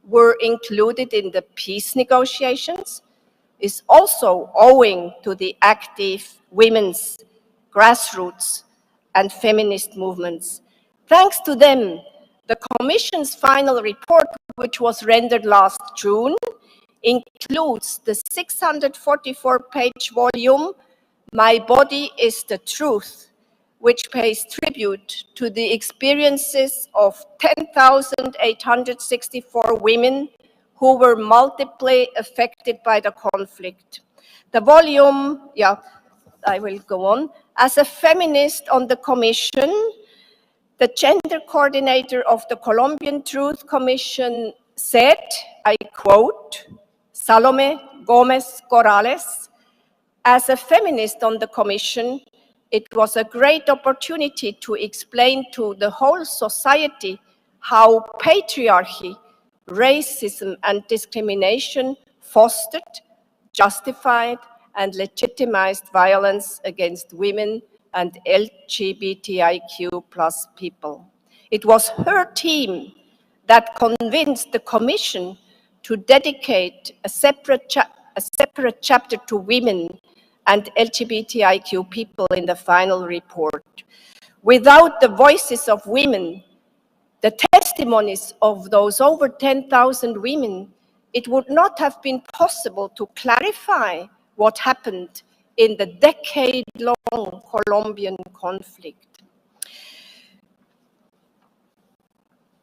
were included in the peace negotiations is also owing to the active women's grassroots and feminist movements. Thanks to them, the Commission's final report, which was rendered last June, includes the 644-page volume, My Body is the Truth, which pays tribute to the experiences of 10,864 women who were multiply affected by the conflict. The volume, I will go on. As a feminist on the Commission, the gender coordinator of the Colombian Truth Commission said, I quote, Salome Gomez Corrales, as a feminist on the Commission, it was a great opportunity to explain to the whole society how patriarchy, racism, and discrimination fostered, justified, and legitimized violence against women and LGBTIQ+ people. It was her team that convinced the Commission to dedicate a separate chapter to women and LGBTIQ people in the final report. Without the voices of women, the testimonies of those over 10,000 women, it would not have been possible to clarify what happened in the decade-long Colombian conflict.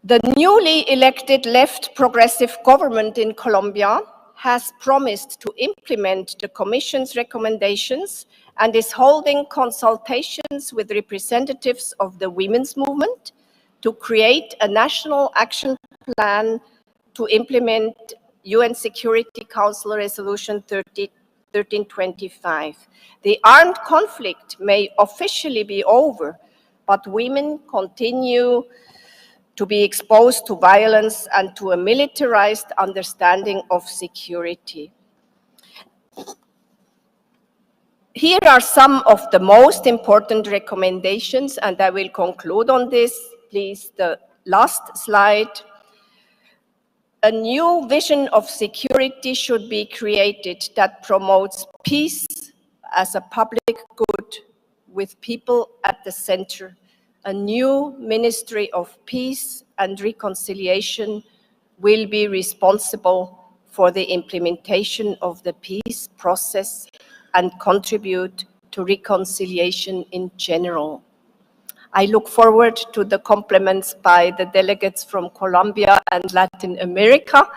The newly elected left progressive government in Colombia has promised to implement the Commission's recommendations and is holding consultations with representatives of the women's movement to create a national action plan to implement UN Security Council Resolution 1325. The armed conflict may officially be over, but women continue to be exposed to violence and to a militarized understanding of security. Here are some of the most important recommendations, and I will conclude on this. Please, the last slide. A new vision of security should be created that promotes peace as a public good with people at the center. A new Ministry of Peace and Reconciliation will be responsible for the implementation of the peace process and contribute to reconciliation in general. I look forward to the compliments by the delegates from Colombia and Latin America,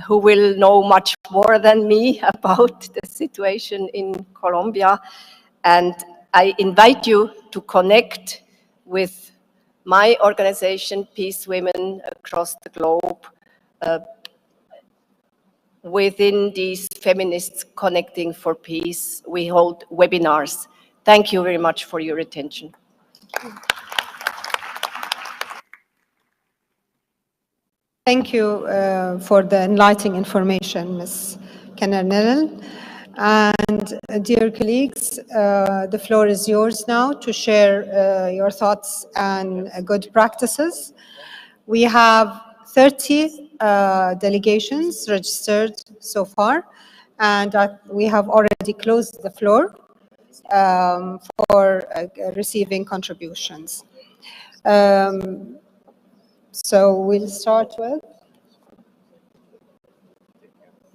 who will know much more than me about the situation in Colombia. And I invite you to connect with my organization, Peace Women across the globe, within these Feminists Connecting for Peace. We hold webinars. Thank you very much for your attention. Thank you for the enlightening information, Ms. Kenner-Nellen. And dear colleagues, the floor is yours now to share your thoughts and good practices. We have 30 delegations registered so far, and we have already closed the floor for receiving contributions. So we'll start with.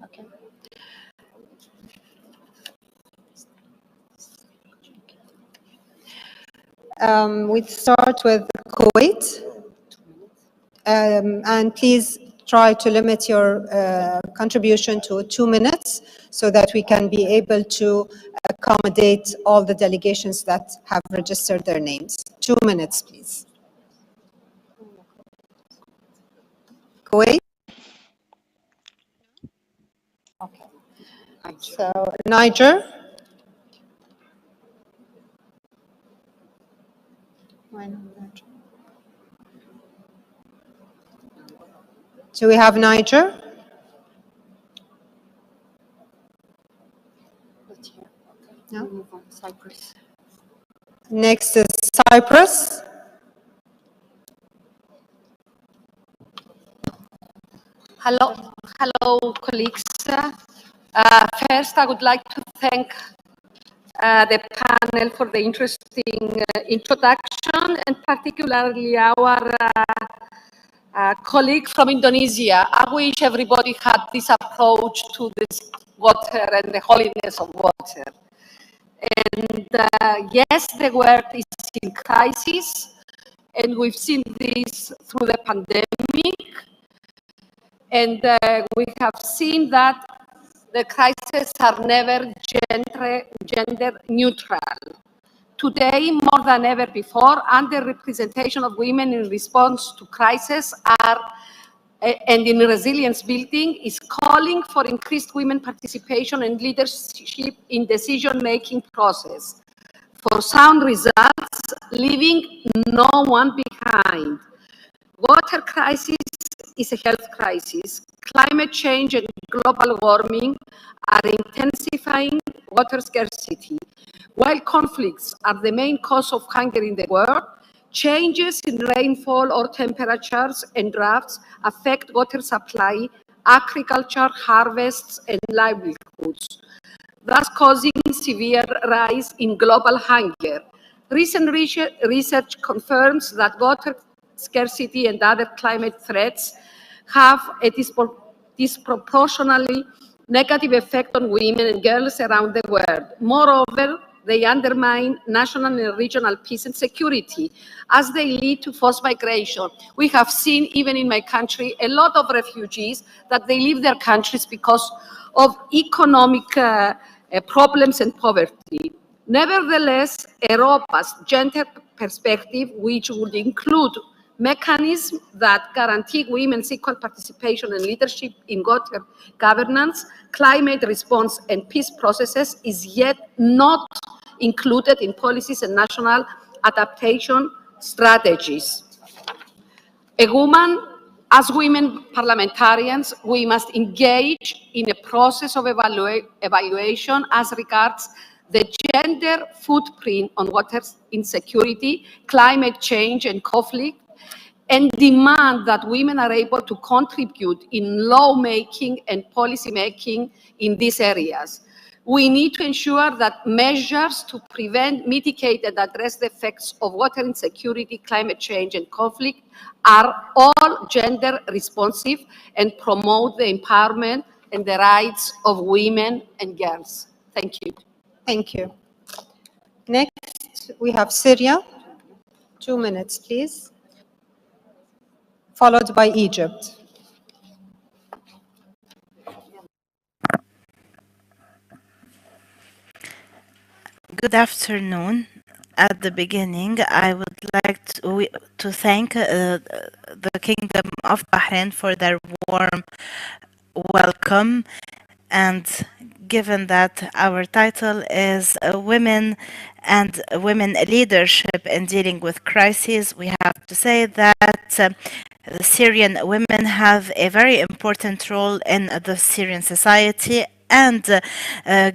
Okay. We'll start with Kuwait. And please try to limit your contribution to 2 minutes so that we can be able to accommodate all the delegations that have registered their names. 2 minutes, please. Kuwait. Okay. So Niger. Do we have Niger? No? Cyprus. Next is Cyprus. Hello, colleagues. First, I would like to thank the panel for the interesting introduction, and particularly our colleague from Indonesia. I wish everybody had this approach to this water and the holiness of water. And yes, the world is in crisis, and we've seen this through the pandemic. And we have seen that the crises are never gender neutral. Today, more than ever before, underrepresentation of women in response to crisis and in resilience building is calling for increased women participation and leadership in decision-making process. For sound results, leaving no one behind. Water crisis is a health crisis. Climate change and global warming are intensifying water scarcity. While conflicts are the main cause of hunger in the world, changes in rainfall or temperatures and droughts affect water supply, agriculture, harvests, and livelihoods, thus causing severe rise in global hunger. Recent research confirms that water scarcity and other climate threats have a disproportionately negative effect on women and girls around the world. Moreover, they undermine national and regional peace and security as they lead to forced migration. We have seen, even in my country, a lot of refugees that they leave their countries because of economic problems and poverty. Nevertheless, a robust gender perspective, which would include mechanisms that guarantee women's equal participation and leadership in water governance, climate response, and peace processes, is yet not included in policies and national adaptation strategies. As women parliamentarians, we must engage in a process of evaluation as regards the gender footprint on water insecurity, climate change, and conflict, and demand that women are able to contribute in lawmaking and policymaking in these areas. We need to ensure that measures to prevent, mitigate, and address the effects of water insecurity, climate change, and conflict are all gender responsive and promote the empowerment and the rights of women and girls. Thank you. Thank you. Next, we have Syria. 2 minutes, please. Followed by Egypt. Good afternoon. At the beginning, I would like to thank the Kingdom of Bahrain for their warm welcome. And given that our title is Women and Women Leadership in Dealing with Crises, we have to say that the Syrian women have a very important role in the Syrian society, and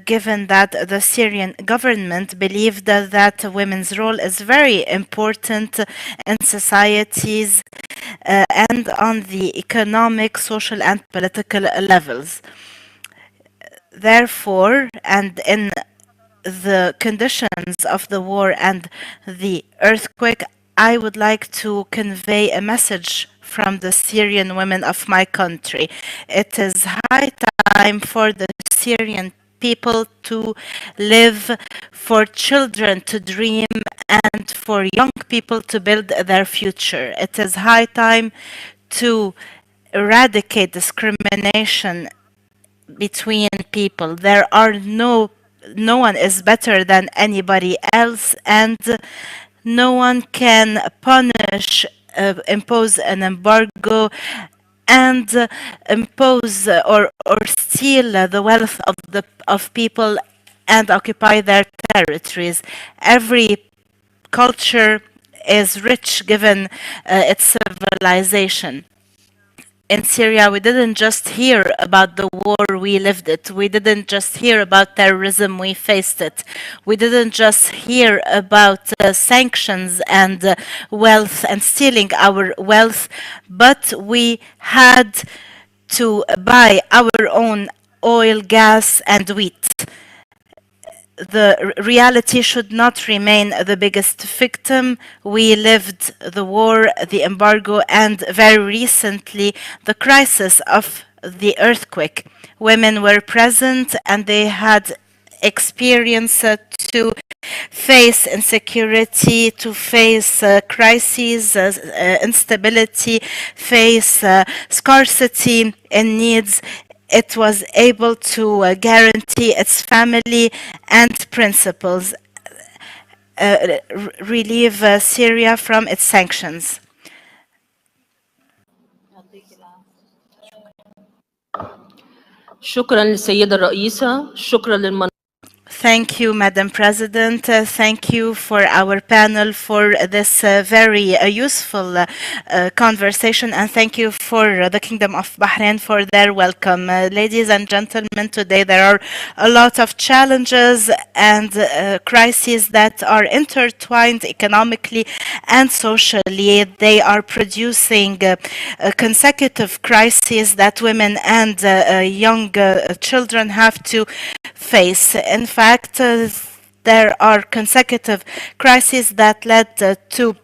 given that the Syrian government believed that women's role is very important in societies and on the economic, social, and political levels. Therefore, and in the conditions of the war and the earthquake, I would like to convey a message from the Syrian women of my country. It is high time for the Syrian people to live, for children to dream, and for young people to build their future. It is high time to eradicate discrimination between people. There are no one is better than anybody else, and no one can punish, impose an embargo, and impose or steal the wealth of people and occupy their territories. Every culture is rich given its civilization. In Syria, we didn't just hear about the war, we lived it. We didn't just hear about terrorism, we faced it. We didn't just hear about sanctions and wealth and stealing our wealth, but we had to buy our own oil, gas, and wheat. The reality should not remain the biggest victim. We lived the war, the embargo, and very recently the crisis of the earthquake. Women were present and they had experience to face insecurity, to face crises, instability, face scarcity in needs. It was able to guarantee its family and principles, relieve Syria from its sanctions. شكرا للسيدة الرئيسة، شكرا للمنظمة. Thank you, Madam President. Thank you for our panel for this very useful conversation, and thank you for the Kingdom of Bahrain for their welcome. Ladies and gentlemen, today there are a lot of challenges and crises that are intertwined economically and socially. They are producing consecutive crises that women and young children have to face. In fact, there are consecutive crises that led to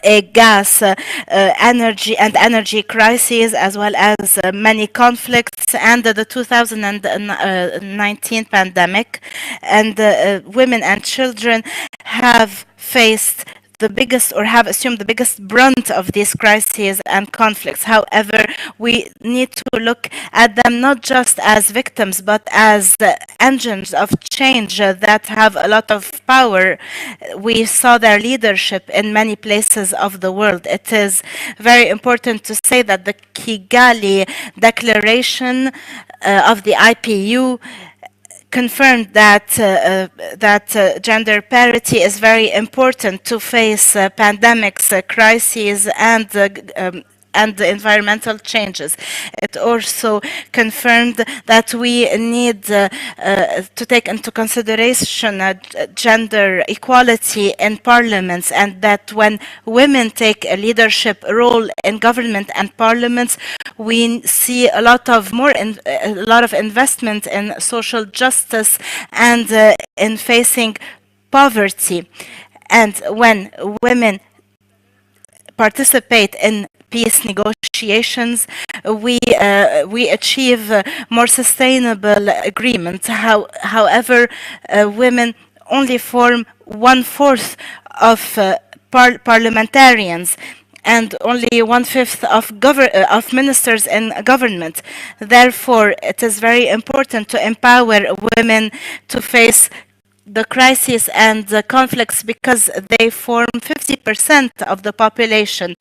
a gas, energy crisis, as well as many conflicts and the 2019 pandemic. And women and children have faced the biggest, or have assumed the biggest brunt of these crises and conflicts. However, we need to look at them not just as victims, but as engines of change that have a lot of power. We saw their leadership in many places of the world. It is very important to say that the Kigali Declaration of the IPU confirmed that gender parity is very important to face pandemics, crises, and environmental changes. It also confirmed that we need to take into consideration gender equality in parliaments, and that when women take a leadership role in government and parliaments, we see a lot of investment in social justice and in facing poverty. And when women participate in peace negotiations, we achieve more sustainable agreements. However, women only form 1/4 of parliamentarians and only 1/5 of ministers in government. Therefore, it is very important to empower women to face the crises and the conflicts, because they form 50% of the population.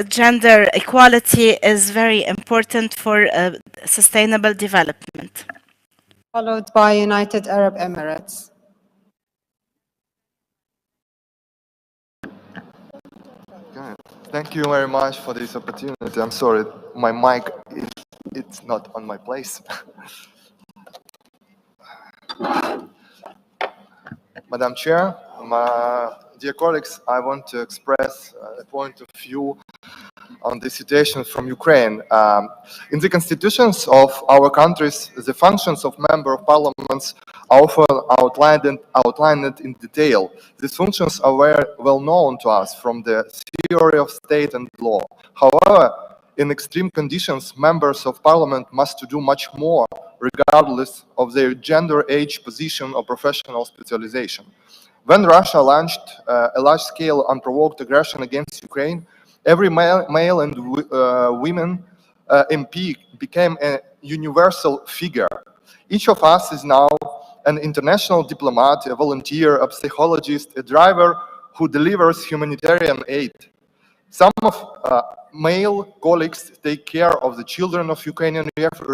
Gender equality is very important for sustainable development. Followed by United Arab Emirates. Okay. Thank you very much for this opportunity. I'm sorry, my mic it's not on my place. Madam Chair, dear colleagues, I want to express a point of view on the situation from Ukraine. In the constitutions of our countries, the functions of member of parliaments are often outlined in detail. These functions are very well known to us from the theory of state and law. However, in extreme conditions, members of parliament must do much more, regardless of their gender, age, position, or professional specialization. When Russia launched a large-scale unprovoked aggression against Ukraine, every male and women MP became a universal figure. Each of us is now an international diplomat, a volunteer, a psychologist, a driver who delivers humanitarian aid. Some of male colleagues take care of the children of Ukrainian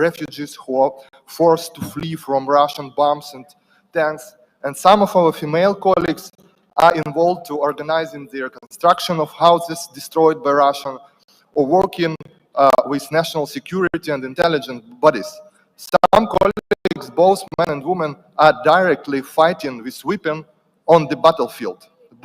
refugees who are forced to flee from Russian bombs and tanks, and some of our female colleagues are involved to organizing the reconstruction of houses destroyed by Russia, or working with national security and intelligence bodies. Some colleagues, both men and women, are directly fighting with weapons on the battlefield.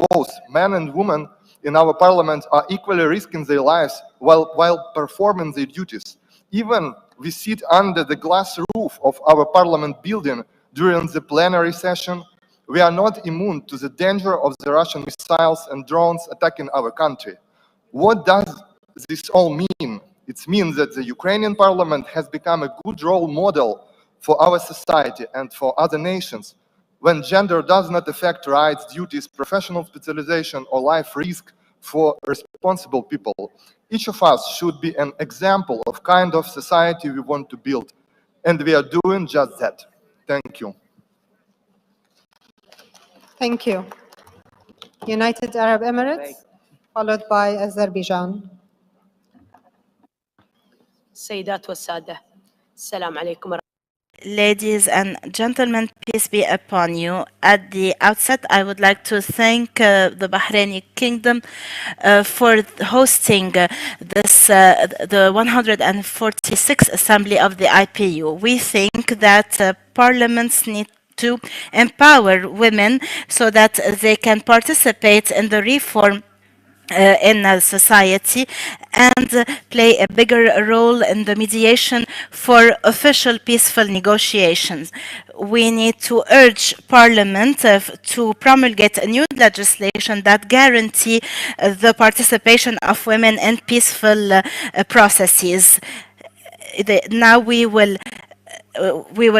Both men and women in our parliament are equally risking their lives while performing their duties. Even we sit under the glass roof of our parliament building during the plenary session. We are not immune to the danger of the Russian missiles and drones attacking our country. What does this all mean? It means that the Ukrainian parliament has become a good role model for our society and for other nations. When gender does not affect rights, duties, professional specialization, or life risk for responsible people, each of us should be an example of kind of society we want to build. And we are doing just that. Thank you. Thank you. United Arab Emirates, followed by Azerbaijan. السيدات والسادة السلام عليكم ورحمة Ladies and gentlemen, peace be upon you. At the outset, I would like to thank the Bahraini Kingdom for hosting the 146th Assembly of the IPU. We think that parliaments need to empower women so that they can participate in the reform in society and play a bigger role in the mediation for official peaceful negotiations. We need to urge Parliament to promulgate a new legislation that guarantee the participation of women in peaceful processes. Now we will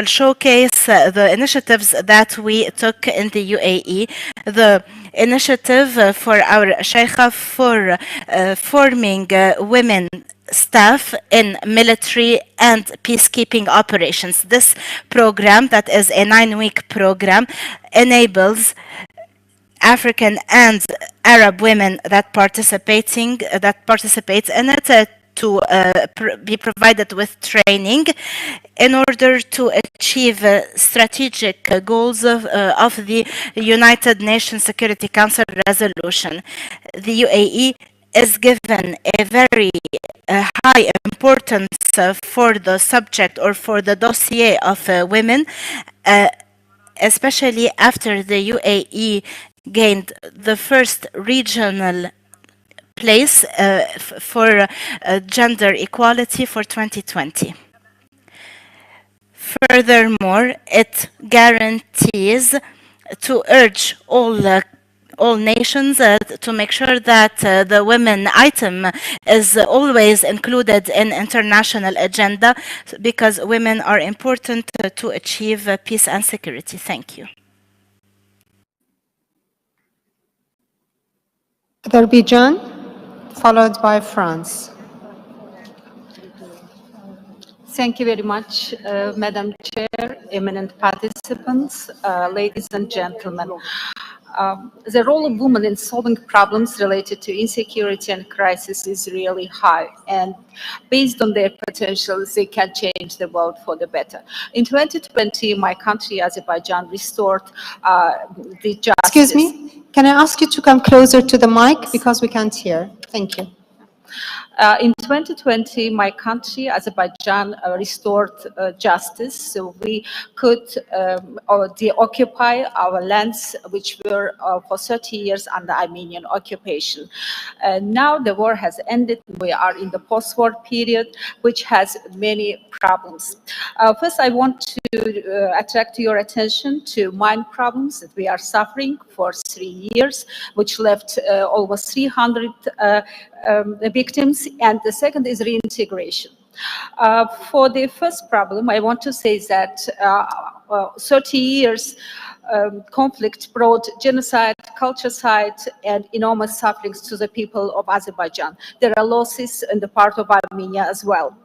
showcase the initiatives that we took in the UAE. The initiative for our Sheikha for forming women staff in military and peacekeeping operations. This program, that is a 9-week program, enables African and Arab women that participate in it to be provided with training in order to achieve strategic goals of the United Nations Security Council resolution. The UAE is given a very high importance for the subject or for the dossier of women, especially after the UAE gained the first regional place for gender equality for 2020. Furthermore, it guarantees to urge all nations to make sure that the women item is always included in international agenda, because women are important to achieve peace and security. Thank you. Azerbaijan, followed by France. Thank you very much, Madam Chair, eminent participants, ladies and gentlemen. The role of women in solving problems related to insecurity and crisis is really high, and based on their potentials, they can change the world for the better. In 2020, my country, Azerbaijan, restored the justice. Excuse me, can I ask you to come closer to the mic because we can't hear? Thank you. In 2020, my country, Azerbaijan, restored justice, so we could occupy our lands, which were for 30 years under Armenian occupation. Now the war has ended. We are in the post-war period, which has many problems. First, I want to attract your attention to mine problems that we are suffering for 3 years, which left almost 300 victims, and the second is reintegration. For the first problem, I want to say that 30 years conflict brought genocide, culturecide, and enormous sufferings to the people of Azerbaijan. There are losses in the part of Armenia as well.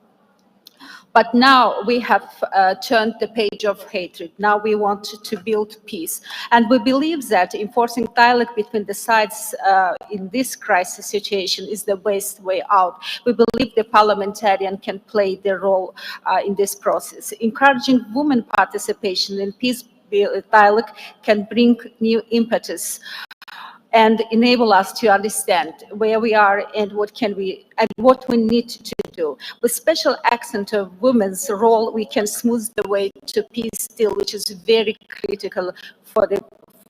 But now we have turned the page of hatred. Now we want to build peace. And we believe that enforcing dialogue between the sides in this crisis situation is the best way out. We believe the parliamentarian can play their role in this process. Encouraging women participation in peace dialogue can bring new impetus and enable us to understand where we are and what we need to do. With special accent of women's role, we can smooth the way to peace deal, which is very critical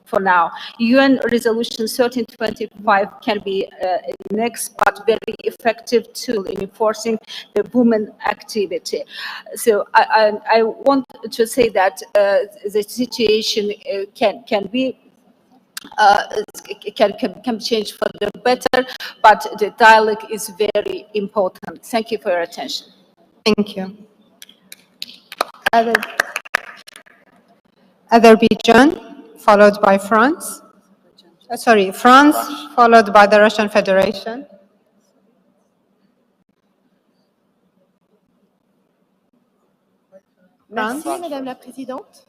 for now. UN Resolution 1325 can be next but very effective tool in enforcing the women activity. So I want to say that the situation can be can change for the better, but the dialogue is very important. Thank you for your attention. Thank you. Azerbaijan, followed by France. France, followed by the Russian Federation. Merci, Madame la Présidente.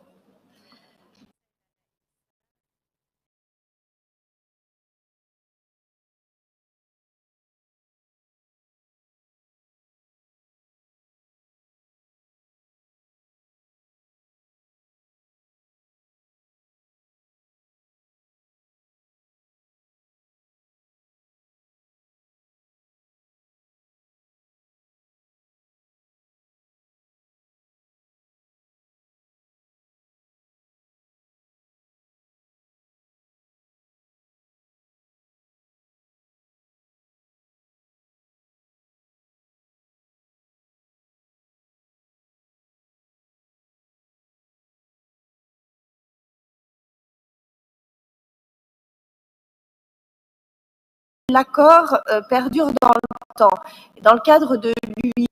L'accord perdure dans le temps. Dans le cadre de l'UI,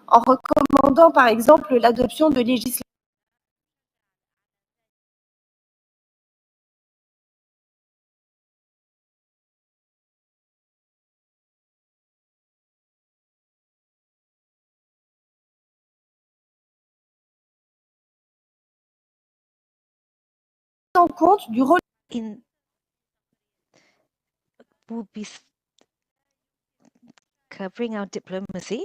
en recommandant par exemple l'adoption de législation en compte du rôle will be covering our diplomacy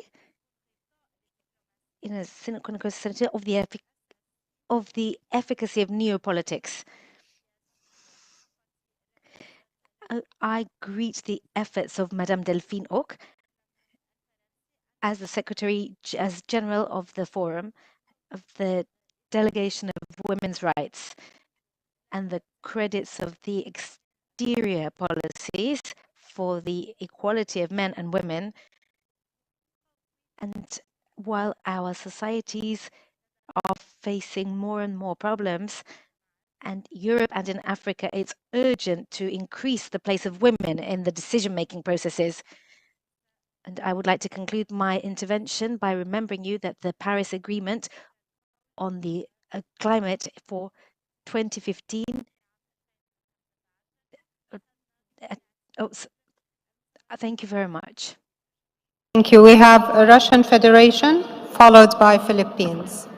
in a synchronous of the efficacy of neopolitics. I greet the efforts of Madame Delphine Auque as the Secretary General of the Forum of the Delegation of Women's Rights and the credits of the exterior policies for the equality of men and women. And while our societies are facing more and more problems, and Europe and in Africa, it's urgent to increase the place of women in the decision-making processes. And I would like to conclude my intervention by remembering you that the Paris Agreement on the climate for 2015 thank you very much. Thank you. We have a Russian Federation, followed by Philippines.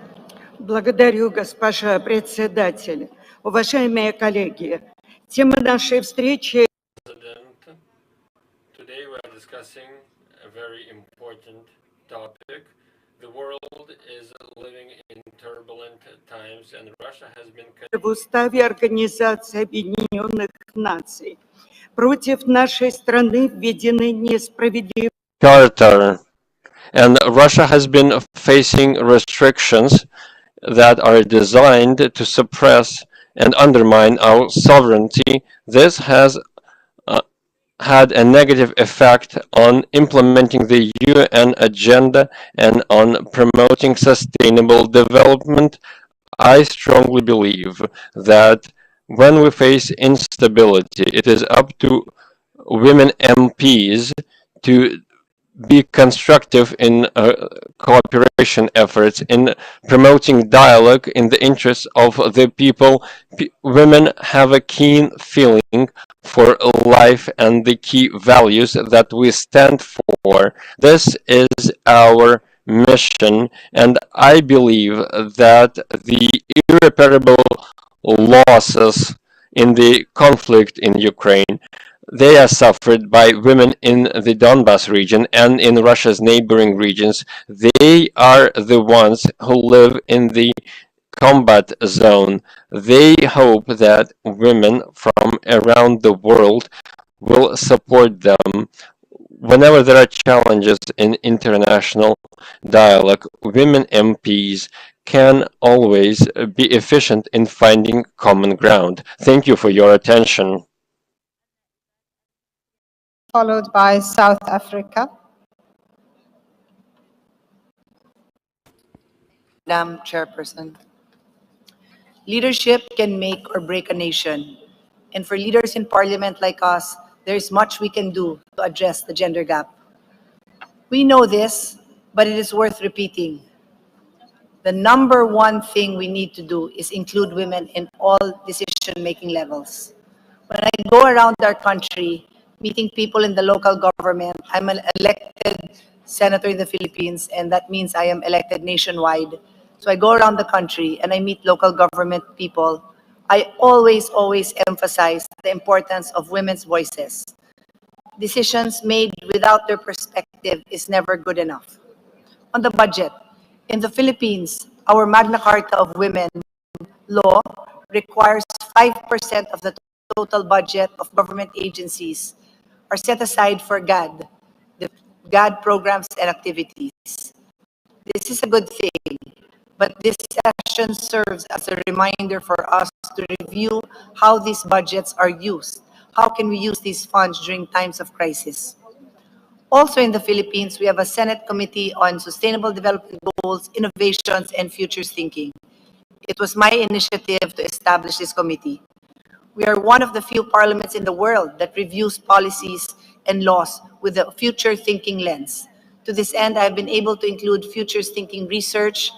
Благодарю, госпожа председатель. Уважаемые коллеги, тема нашей встречи. Today we are discussing a very important topic. The world is living in turbulent times, and Russia has been в уставе Организации Объединенных Наций. Против нашей страны введены несправедливые charter, and Russia has been facing restrictions that are designed to suppress and undermine our sovereignty. This has had a negative effect on implementing the UN agenda and on promoting sustainable development. I strongly believe that when we face instability, it is up to women MPs to be constructive in cooperation efforts, in promoting dialogue in the interests of the people. Women have a keen feeling for life and the key values that we stand for. This is our mission, and I believe that the irreparable losses in the conflict in Ukraine, they are suffered by women in the Donbas region and in Russia's neighboring regions. They are the ones who live in the combat zone. They hope that women from around the world will support them. Whenever there are challenges in international dialogue, women MPs can always be efficient in finding common ground. Thank you for your attention. Followed by South Africa. Madam Chairperson, leadership can make or break a nation. And for leaders in parliament like us, there is much we can do to address the gender gap. We know this, but it is worth repeating. The number one thing we need to do is include women in all decision-making levels. When I go around our country, meeting people in the local government, I'm an elected senator in the Philippines, and that means I am elected nationwide. So I go around the country and I meet local government people. I always emphasize the importance of women's voices. Decisions made without their perspective is never good enough. On the budget, in the Philippines, our Magna Carta of Women law requires 5% of the total budget of government agencies are set aside for GAD, the GAD programs and activities. This is a good thing, but this session serves as a reminder for us to review how these budgets are used. How can we use these funds during times of crisis? Also in the Philippines, we have a Senate Committee on Sustainable Development Goals, Innovations, and Futures Thinking. It was my initiative to establish this committee. We are one of the few parliaments in the world that reviews policies and laws with a future thinking lens. To this end, I have been able to include futures thinking research,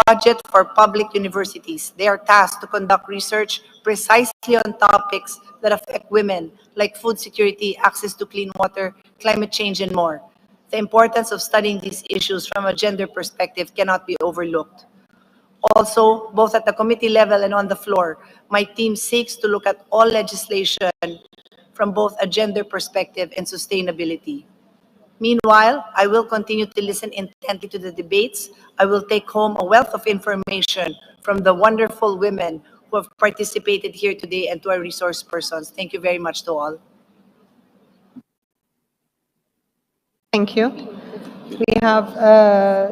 budget for public universities. They are tasked to conduct research precisely on topics that affect women, like food security, access to clean water, climate change, and more. The importance of studying these issues from a gender perspective cannot be overlooked. Also, both at the committee level and on the floor, my team seeks to look at all legislation from both a gender perspective and sustainability. Meanwhile, I will continue to listen intently to the debates. I will take home a wealth of information from the wonderful women who have participated here today and to our resource persons. Thank you very much to all. Thank you. We have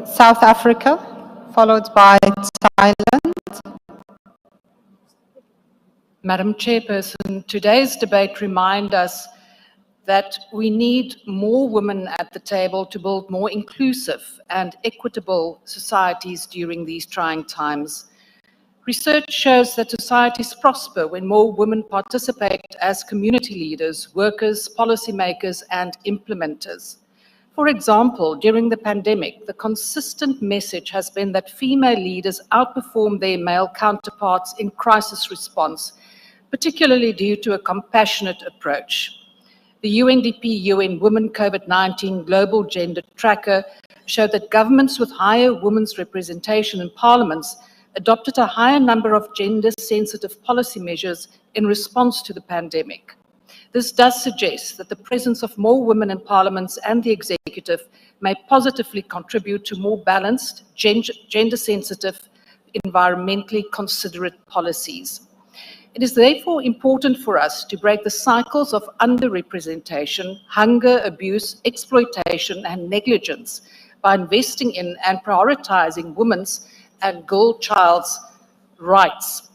South Africa, followed by Thailand. Madam Chairperson, today's debate reminds us that we need more women at the table to build more inclusive and equitable societies during these trying times. Research shows that societies prosper when more women participate as community leaders, workers, policymakers, and implementers. For example, during the pandemic, the consistent message has been that female leaders outperform their male counterparts in crisis response, particularly due to a compassionate approach. The UNDP UN Women COVID-19 Global Gender Tracker showed that governments with higher women's representation in parliaments adopted a higher number of gender-sensitive policy measures in response to the pandemic. This does suggest that the presence of more women in parliaments and the executive may positively contribute to more balanced, gender-sensitive, environmentally considerate policies. It is therefore important for us to break the cycles of underrepresentation, hunger, abuse, exploitation, and negligence by investing in and prioritizing women's and girl child's rights.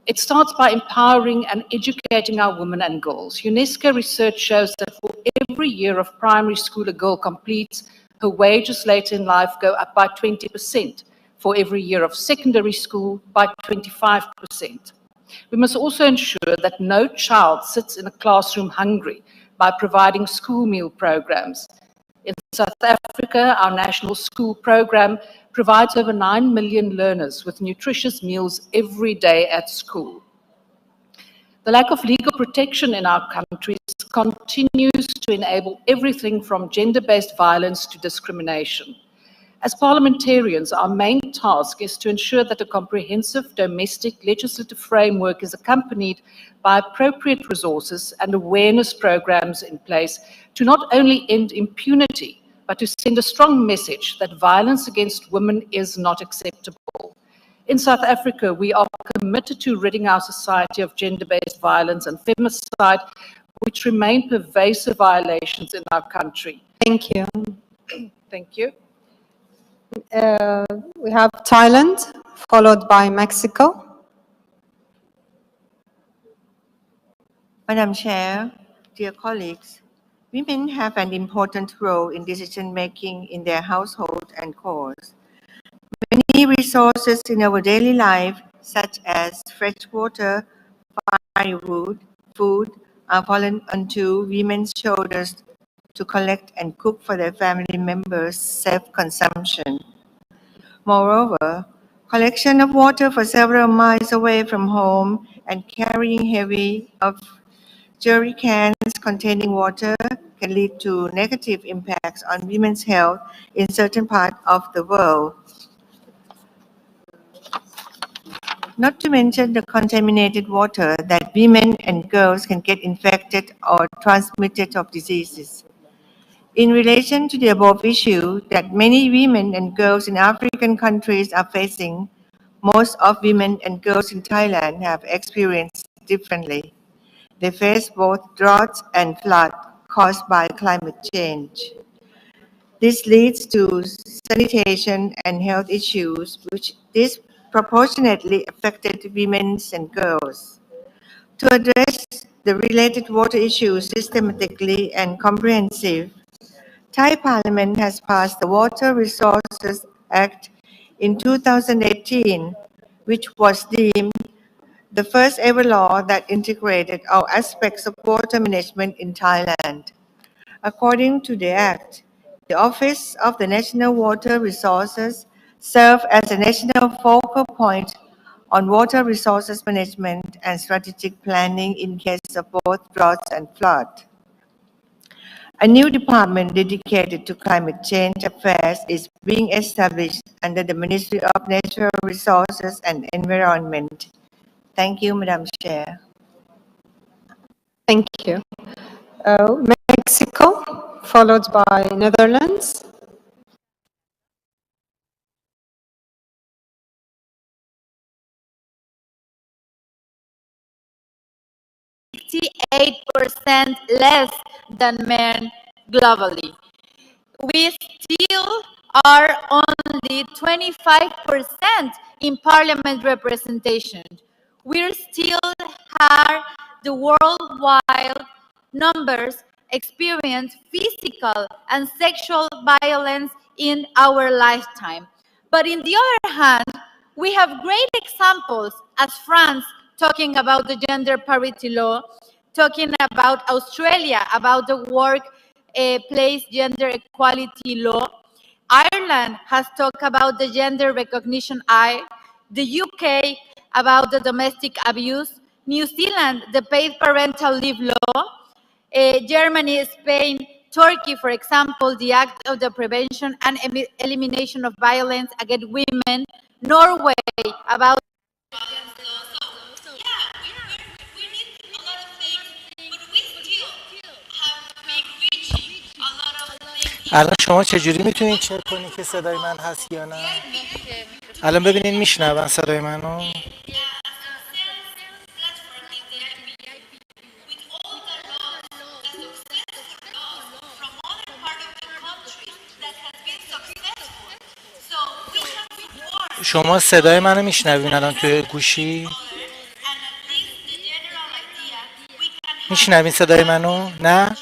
It starts by empowering and educating our women and girls. UNESCO research shows that for every year of primary school a girl completes, her wages later in life go up by 20%. For every year of secondary school, by 25%. We must also ensure that no child sits in a classroom hungry by providing school meal programs. In South Africa, our national school program provides over 9 million learners with nutritious meals every day at school. The lack of legal protection in our countries continues to enable everything from gender-based violence to discrimination. As parliamentarians, our main task is to ensure that a comprehensive domestic legislative framework is accompanied by appropriate resources and awareness programs in place to not only end impunity, but to send a strong message that violence against women is not acceptable. In South Africa, we are committed to ridding our society of gender-based violence and femicide which remain pervasive violations in our country. Thank you. Thank you. We have Thailand, followed by Mexico. Madam Chair, dear colleagues, women have an important role in decision-making in their household and chores. Many resources in our daily life, such as fresh water, firewood, food, are fallen onto women's shoulders to collect and cook for their family members' self-consumption. Moreover, collection of water for several miles away from home and carrying heavy of jerry cans containing water can lead to negative impacts on women's health in certain parts of the world. Not to mention the contaminated water that women and girls can get infected or transmitted of diseases. In relation to the above issue that many women and girls in African countries are facing, most of women and girls in Thailand have experienced differently. They face both droughts and flood caused by climate change. This leads to sanitation and health issues, which disproportionately affected women and girls. To address the related water issues systematically and comprehensive, Thai Parliament has passed the Water Resources Act in 2018, which was deemed the first ever law that integrated all aspects of water management in Thailand. According to the Act, the Office of the National Water Resources serves as a national focal point on water resources management and strategic planning in case of both droughts and flood. A new department dedicated to climate change affairs is being established under the Ministry of Natural Resources and Environment. Thank you, Madam Chair. Thank you. Mexico, followed by Netherlands. %, less than men globally. We still are only 25% in parliament representation. We still have the worldwide numbers experience physical and sexual violence in our lifetime. But in the other hand, we have great examples as France talking about the gender parity law, talking about Australia, about the workplace gender equality law. Ireland has talked about the Gender Recognition Act, the UK about the domestic abuse, New Zealand, the paid parental leave law, Germany, Spain, Turkey, for example, the Act of the Prevention and Elimination of Violence Against Women, Norway about الان شما چجوری میتونید چک کنید که صدای من هست یا نه؟ الان ببینید میشنون صدای منو؟ شما صدای منو میشنوین الان توی گوشی؟ میشنوین صدای منو؟ نه؟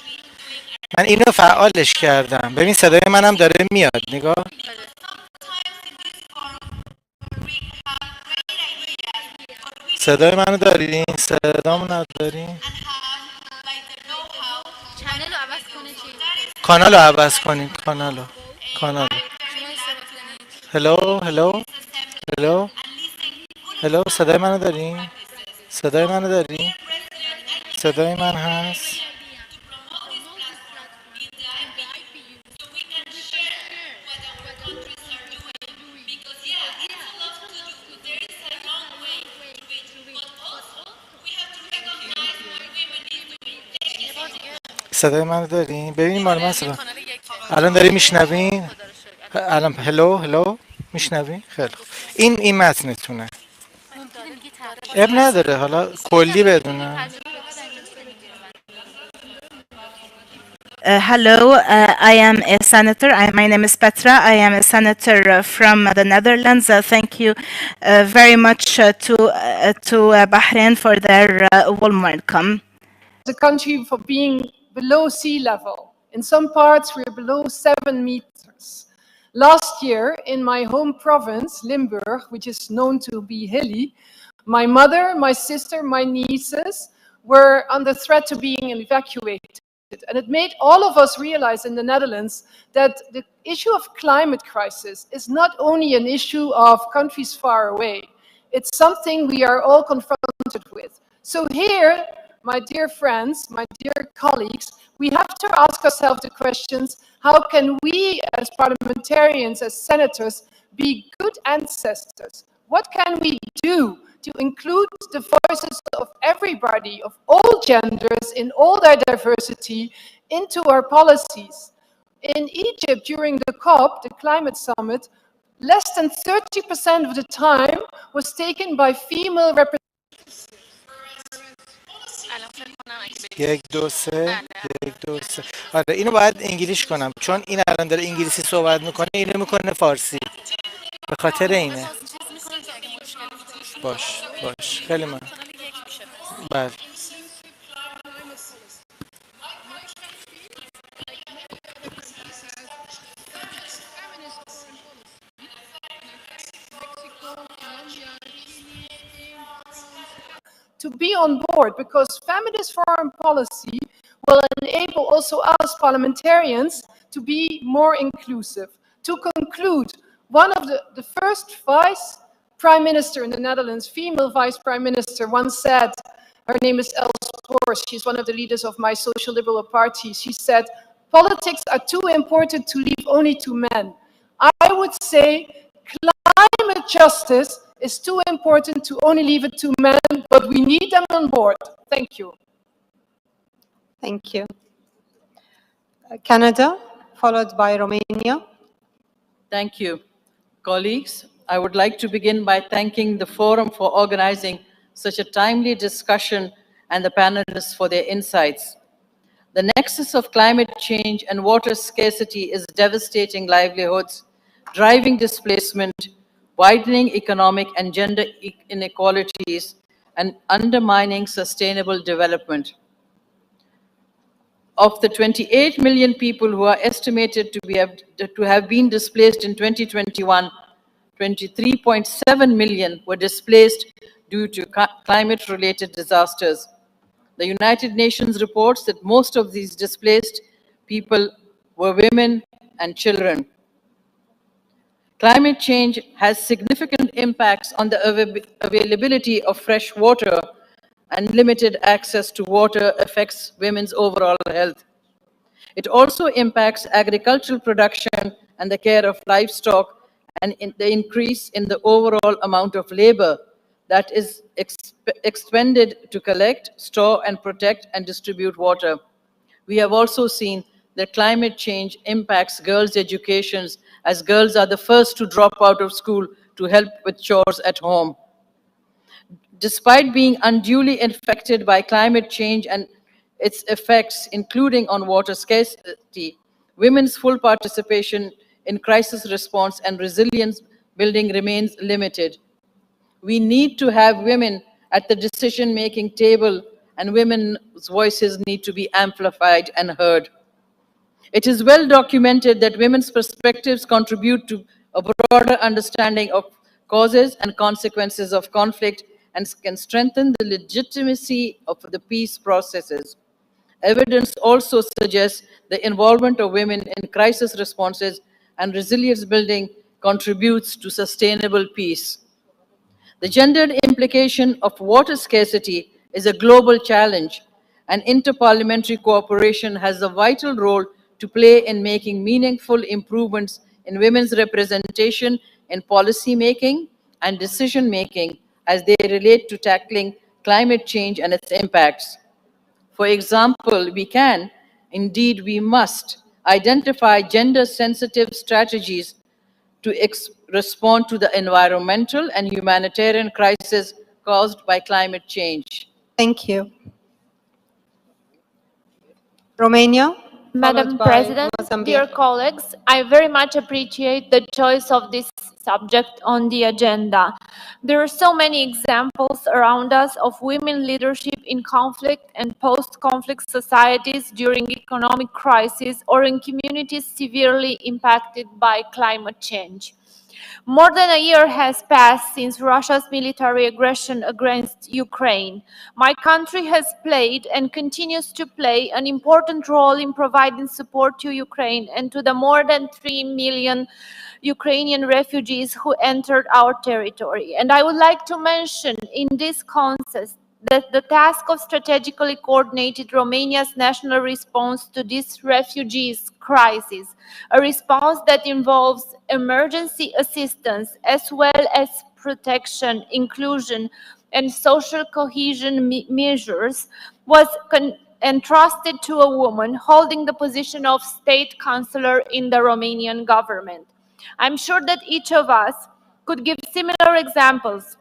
من اینو فعالش کردم. ببین صدای منم داره میاد. نگاه. صدای منو دارین؟ صدامو ندارین؟ کانالو عوض کنین. کانالو. هلو صدای منو دارین؟ صدای من هست؟ صدای منو دارین؟ ببینیم مال من صدا. الان داری میشنوین؟ الان هلو میشنوین؟ خیلی خوب. این متنتونه. اب نداره حالا کلی بدونه. Hello, I am a senator. My name is Petra. I am a senator from the Netherlands. Thank you very much to Bahrain for their warm welcome. The country for being below sea level. In some parts, we're below 7 meters. Last year, in my home province, Limburg, which is known to be hilly, my mother, my sister, my nieces were under threat to being evacuated. And it made all of us realize in the Netherlands that the issue of climate crisis is not only an issue of countries far away, it's something we are all confronted with. So here, my dear friends, my dear colleagues, we have to ask ourselves the questions, how can we as parliamentarians, as senators, be good ancestors? What can we do to include the voices of everybody, of all genders, in all their diversity, into our policies? In Egypt, during the COP, the climate summit, less than 30% of the time was taken by female representatives. یک دو سه آره اینو باید انگلیش کنم چون این الان داره انگلیسی صحبت میکنه اینو میکنه فارسی به خاطر اینه باش خیلی من بله to be on board, because feminist foreign policy will enable also us parliamentarians to be more inclusive. To conclude, one of the first vice prime minister in the Netherlands, female vice prime minister, once said, her name is Els Borst, she's one of the leaders of my social liberal party, she said, politics are too important to leave only to men. I would say climate justice is too important to only leave it to men, but we need them on board. Thank you. Thank you. Canada, followed by Romania. Thank you. Colleagues, I would like to begin by thanking the forum for organizing such a timely discussion and the panelists for their insights. The nexus of climate change and water scarcity is devastating livelihoods, driving displacement, widening economic and gender inequalities, and undermining sustainable development. Of the 28 million people who are estimated to have been displaced in 2021, 23.7 million were displaced due to climate-related disasters. The United Nations reports that most of these displaced people were women and children. Climate change has significant impacts on the availability of fresh water, and limited access to water affects women's overall health. It also impacts agricultural production and the care of livestock, and the increase in the overall amount of labor that is expended to collect, store, and protect and distribute water. We have also seen that climate change impacts girls' educations, as girls are the first to drop out of school to help with chores at home. Despite being unduly affected by climate change and its effects, including on water scarcity, women's full participation in crisis response and resilience building remains limited. We need to have women at the decision-making table, and women's voices need to be amplified and heard. It is well documented that women's perspectives contribute to a broader understanding of causes and consequences of conflict and can strengthen the legitimacy of the peace processes. Evidence also suggests the involvement of women in crisis responses and resilience building contributes to sustainable peace. The gendered implication of water scarcity is a global challenge, and interparliamentary cooperation has a vital role to play in making meaningful improvements in women's representation in policy making and decision making as they relate to tackling climate change and its impacts. For example, we can, indeed we must, identify gender-sensitive strategies to respond to the environmental and humanitarian crisis caused by climate change. Thank you. Romania, Madam by President, Mozambique. dear colleagues, I very much appreciate the choice of this subject on the agenda. There are so many examples around us of women leadership in conflict and post-conflict societies during economic crisis or in communities severely impacted by climate change. More than a year has passed since Russia's military aggression against Ukraine. My country has played and continues to play an important role in providing support to Ukraine and to the more than 3 million Ukrainian refugees who entered our territory. And I would like to mention in this context that the task of strategically coordinated Romania's national response to this refugees crisis, a response that involves emergency assistance as well as protection, inclusion, and social cohesion measures, was entrusted to a woman holding the position of state councillor in the Romanian government. I'm sure that each of us could give similar examples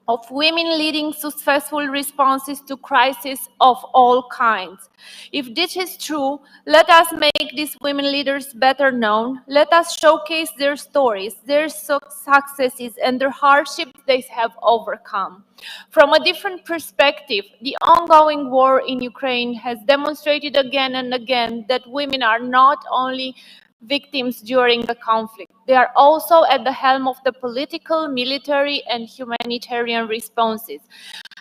of women leading successful responses to crises of all kinds. If this is true, let us make these women leaders better known. Let us showcase their stories, their successes, and their hardships they have overcome. From a different perspective, the ongoing war in Ukraine has demonstrated again and again that women are not only victims during the conflict. They are also at the helm of the political, military, and humanitarian responses.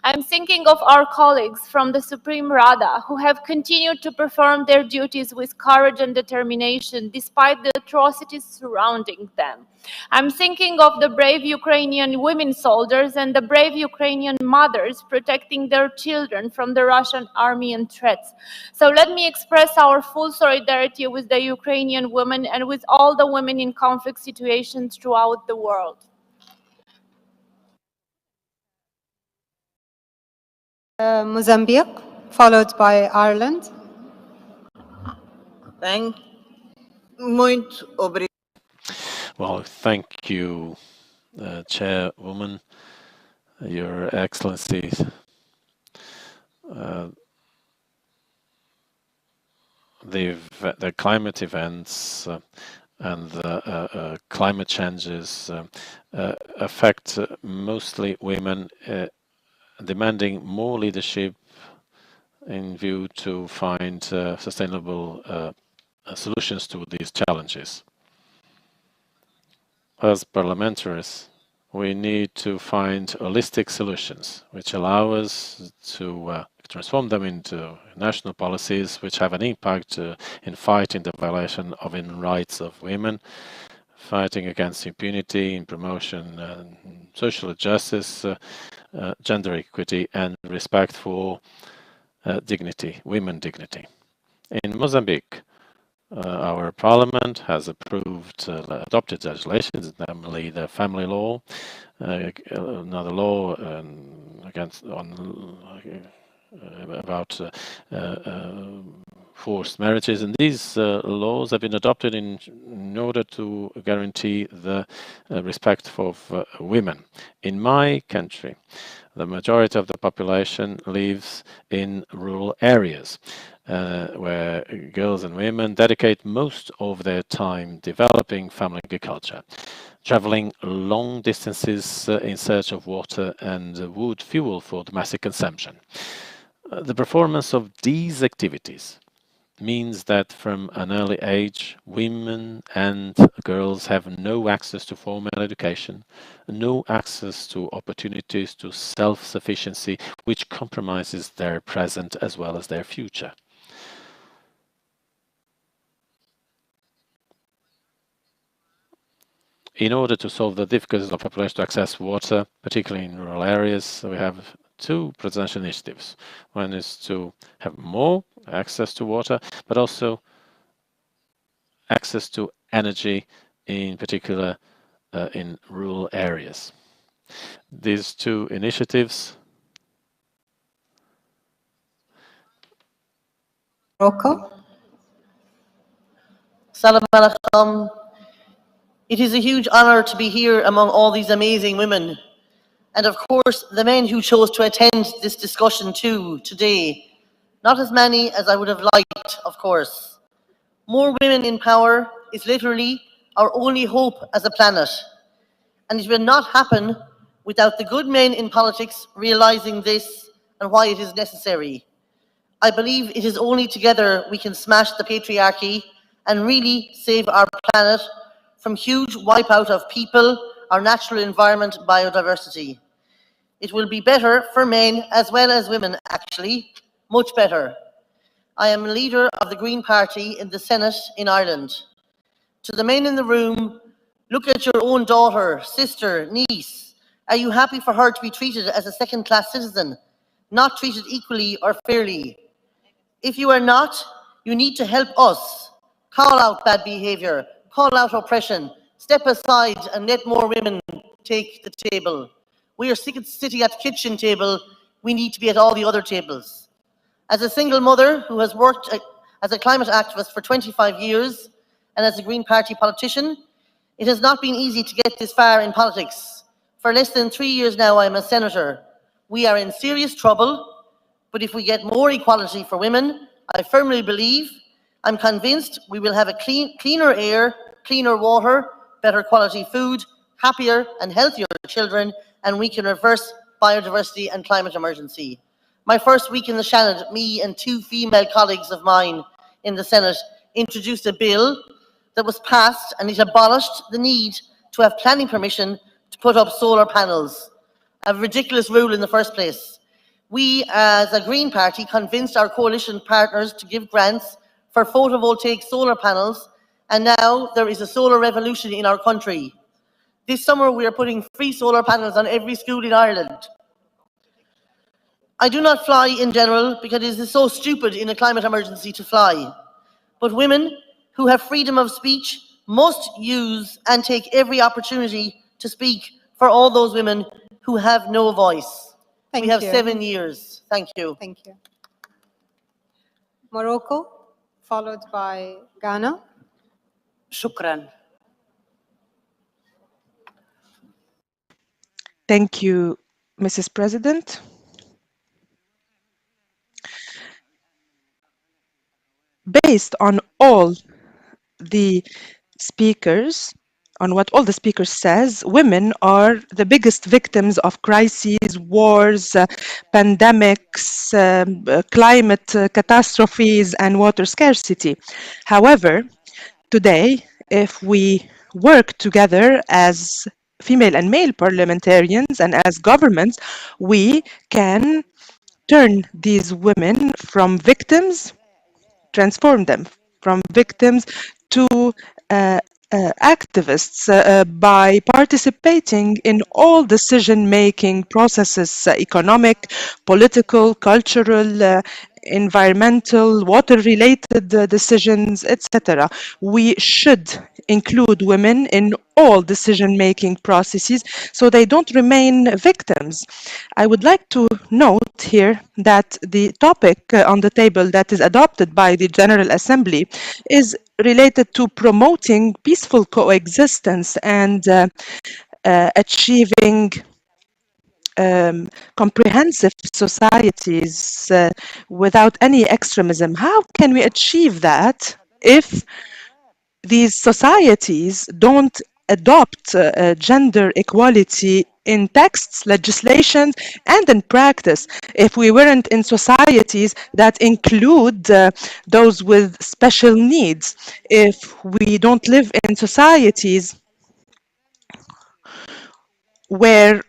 I'm thinking of our colleagues from the Supreme Rada who have continued to perform their duties with courage and determination despite the atrocities surrounding them. I'm thinking of the brave Ukrainian women soldiers and the brave Ukrainian mothers protecting their children from the Russian army and threats. So let me express our full solidarity with the Ukrainian women and with all the women in conflict situations throughout the world. Mozambique, followed by Ireland. Well, thank you, Chairwoman, Your Excellencies. The climate events and the climate changes affect mostly women, demanding more leadership in view to find sustainable solutions to these challenges. As parliamentarians, we need to find holistic solutions which allow us to transform them into national policies which have an impact in fighting the violation of human rights of women, fighting against impunity, in promotion social justice, gender equity, and respect for dignity, women dignity. In Mozambique, our parliament has adopted legislation, namely the family law, another law about forced marriages, and these laws have been adopted in order to guarantee the respect for women. In my country, the majority of the population lives in rural areas, where girls and women dedicate most of their time developing family agriculture, traveling long distances in search of water and wood fuel for domestic consumption. The performance of these activities means that from an early age, women and girls have no access to formal education, no access to opportunities to self-sufficiency, which compromises their present as well as their future. In order to solve the difficulties of population to access water, particularly in rural areas, we have two presidential initiatives. One is to have more access to water, but also access to energy, in particular in rural areas. These two initiatives Morocco. Salam alaikum. It is a huge honor to be here among all these amazing women. And of course, the men who chose to attend this discussion too today. Not as many as I would have liked, of course. More women in power is literally our only hope as a planet. And it will not happen without the good men in politics realizing this and why it is necessary. I believe it is only together we can smash the patriarchy and really save our planet from huge wipeout of people, our natural environment, biodiversity. It will be better for men as well as women, actually, much better. I am a leader of the Green Party in the Senate in Ireland. To the men in the room, look at your own daughter, sister, niece. Are you happy for her to be treated as a second-class citizen, not treated equally or fairly? If you are not, you need to help us. Call out bad behaviour, call out oppression, step aside and let more women take the table. We are sitting at the kitchen table, we need to be at all the other tables. As a single mother who has worked as a climate activist for 25 years and as a Green Party politician, it has not been easy to get this far in politics. For less than 3 years now, I am a senator. We are in serious trouble, but if we get more equality for women, I firmly believe, I'm convinced we will have a cleaner air, cleaner water, better quality food, happier and healthier children, and we can reverse biodiversity and climate emergency. My first week in the Shannon, me and 2 female colleagues of mine in the Senate introduced a bill that was passed, and it abolished the need to have planning permission to put up solar panels. A ridiculous rule in the first place. We, as a Green Party, convinced our coalition partners to give grants for photovoltaic solar panels, and now there is a solar revolution in our country. This summer, we are putting free solar panels on every school in Ireland. I do not fly in general because it is so stupid in a climate emergency to fly. But women who have freedom of speech must use and take every opportunity to speak for all those women who have no voice. We have 7 years. Thank you. Thank you. Morocco, followed by Ghana. شكرا. Thank you, Mrs. President. Based on all the speakers, on what all the speakers says, women are the biggest victims of crises, wars, pandemics, climate catastrophes, and water scarcity. However, today, if we work together as female and male parliamentarians and as governments, we can turn these women from victims, transform them from victims to activists by participating in all decision-making processes, economic, political, cultural, environmental, water-related decisions, etc. We should include women in all decision-making processes so they don't remain victims. I would like to note here that the topic on the table that is adopted by the General Assembly is related to promoting peaceful coexistence and achieving comprehensive societies without any extremism. How can we achieve that if these societies don't adopt gender equality in texts, legislation, and in practice? If we weren't in societies that include those with special needs, if we don't live in societies where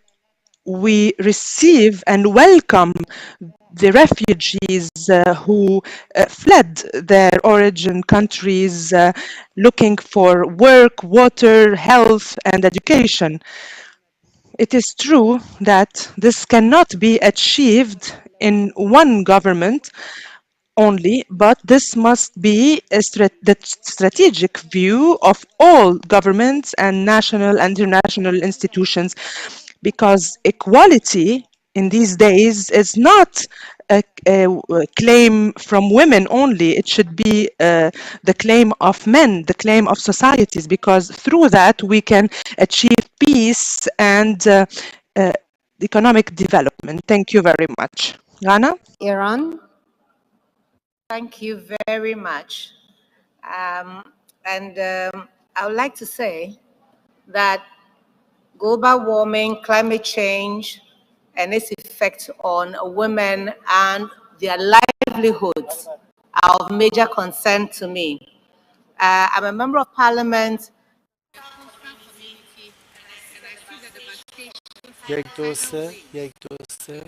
we receive and welcome the refugees who fled their origin countries looking for work, water, health, and education. It is true that this cannot be achieved in one government only, but this must be the strategic view of all governments and national and international institutions, because equality in these days is not a claim from women only. It should be the claim of men, the claim of societies, because through that we can achieve peace and economic development. Thank you very much. Ghana? Iran. Thank you very much. I would like to say that global warming, climate change, and its effect on women and their livelihoods are of major concern to me. I'm a member of parliament. یک دو سه یک دو سه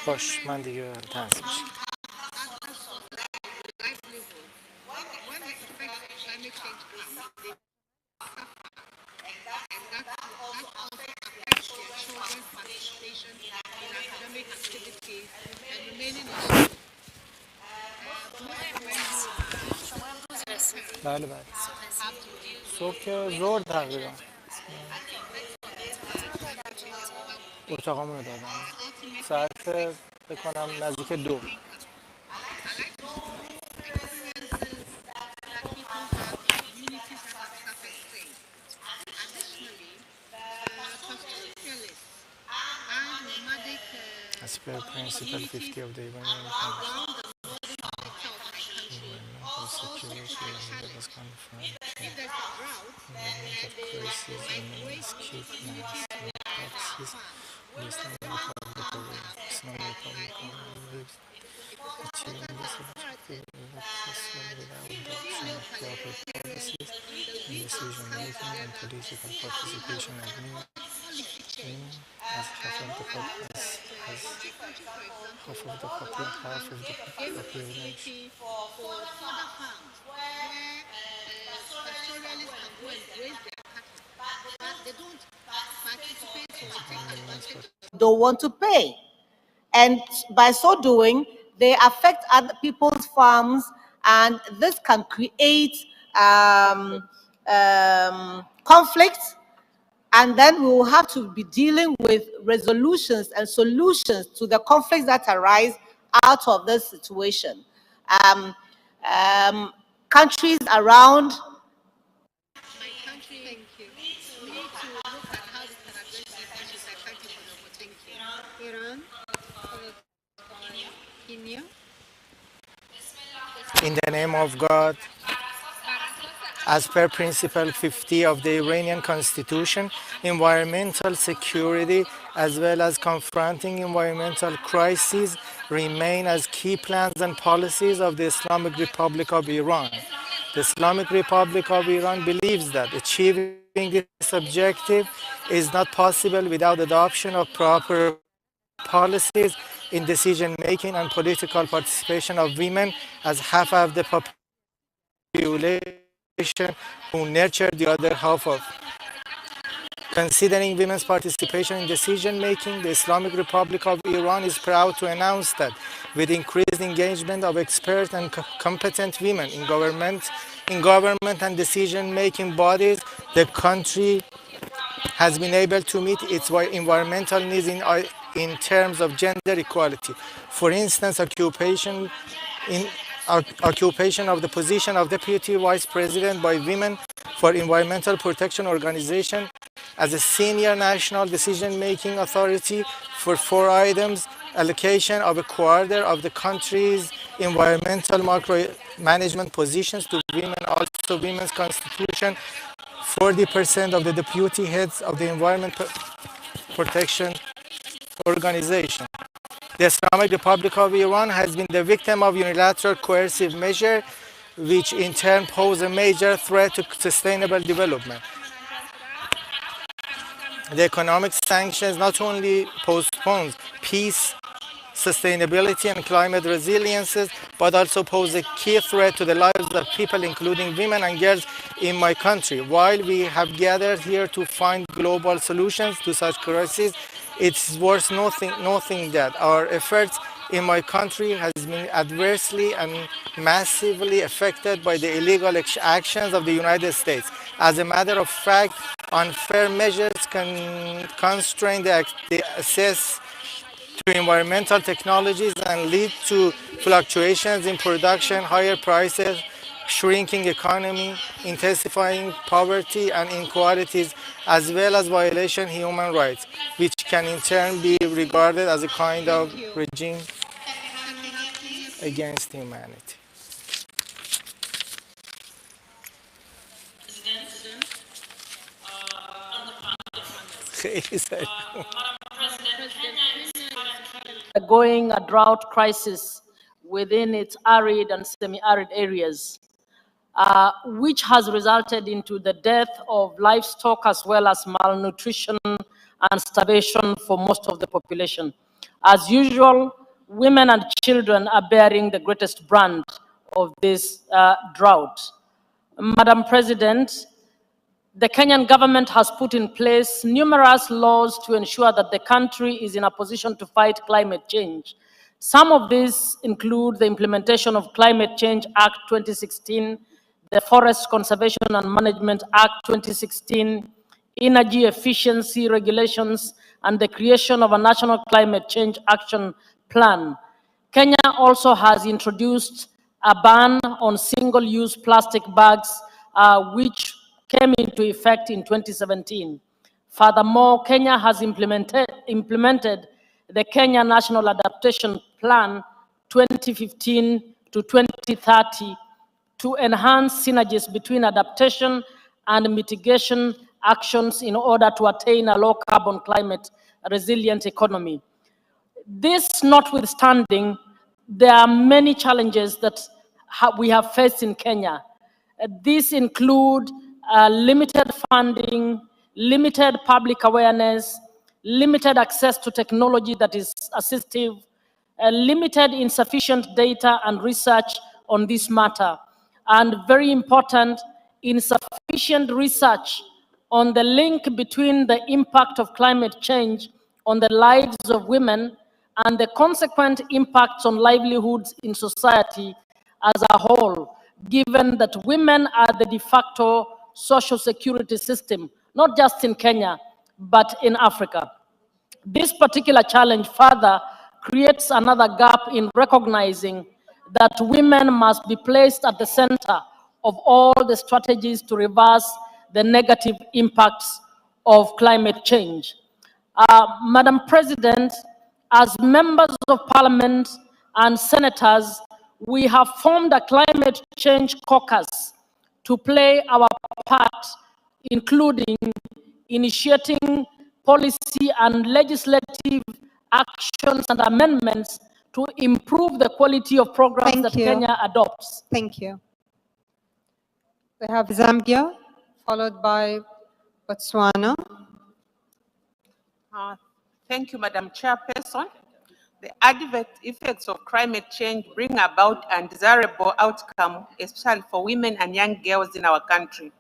باش من دیگه تنظیم میشم. بله بله صبح که زور تقریبا اتاقامون رو دادم ساعت بکنم نزدیک 2. As per principle 50 of the Iranian Constitution, security was confirmed. Environmental crisis remains key plans and policies. The Islamic Republic of achieving this objective is not possible without the adoption of proper policies and decision making and political participation of women as half of the population. Don't want to pay. And by so doing, they affect other people's farms, and this can create conflicts. And then we will have to be dealing with resolutions and solutions to the conflicts that arise out of this situation. Countries around. In the name of God, as per Principle 50 of the Iranian Constitution, environmental security as well as confronting environmental crises remain as key plans and policies of the Islamic Republic of Iran. The Islamic Republic of Iran believes that achieving this objective is not possible without adoption of proper policies in decision-making and political participation of women as half of the population who nurture the other half of. Considering women's participation in decision-making, the Islamic Republic of Iran is proud to announce that with increased engagement of expert and competent women in government and decision-making bodies, the country has been able to meet its environmental needs in terms of gender equality. For instance, occupation of the position of Deputy Vice President by women for Environmental Protection Organization as a senior national decision-making authority for 4 items, allocation of a quarter of the country's environmental macro-management positions to women, also women's constitution, 40% of the deputy heads of the Environment Protection Organization. The Islamic Republic of Iran has been the victim of unilateral coercive measures, which in turn pose a major threat to sustainable development. The economic sanctions not only postpone peace, sustainability and climate resiliences, but also pose a key threat to the lives of people, including women and girls in my country. While we have gathered here to find global solutions to such crises, it's worth noting that our efforts in my country has been adversely and massively affected by the illegal actions of the United States. As a matter of fact, unfair measures can constrain the access to environmental technologies and lead to fluctuations in production, higher prices, shrinking economy, intensifying poverty and inequalities, as well as violation of human rights, which can in turn be regarded as a kind of regime. against humanity. Going a drought crisis within its arid and semi-arid areas, which has resulted into the death of livestock as well as malnutrition and starvation for most of the population. As usual, women and children are bearing the greatest brand of this drought. Madam President, the Kenyan government has put in place numerous laws to ensure that the country is in a position to fight climate change. Some of these include the implementation of Climate Change Act 2016, the Forest Conservation and Management Act 2016, energy efficiency regulations, and the creation of a national climate change action plan. Kenya also has introduced a ban on single-use plastic bags, which came into effect in 2017. Furthermore, Kenya has implemented the Kenya National Adaptation Plan 2015 to 2030 to enhance synergies between adaptation and mitigation actions in order to attain a low-carbon climate resilient economy. This notwithstanding, there are many challenges that we have faced in Kenya. These include limited funding, limited public awareness, limited access to technology that is assistive, limited insufficient data and research on this matter, and very important, insufficient research on the link between the impact of climate change on the lives of women and the consequent impacts on livelihoods in society as a whole, given that women are the de facto social security system, not just in Kenya, but in Africa. This particular challenge further creates another gap in recognizing that women must be placed at the center of all the strategies to reverse the negative impacts of climate change. Madam President, as members of parliament and senators, we have formed a climate change caucus to play our part, including initiating policy and legislative actions and amendments to improve the quality of programs that Kenya adopts. Thank you. We have Zambia, followed by Botswana. Thank you, Madam Chairperson. The adverse effects of climate change bring about undesirable outcomes, especially for women and young girls in our country.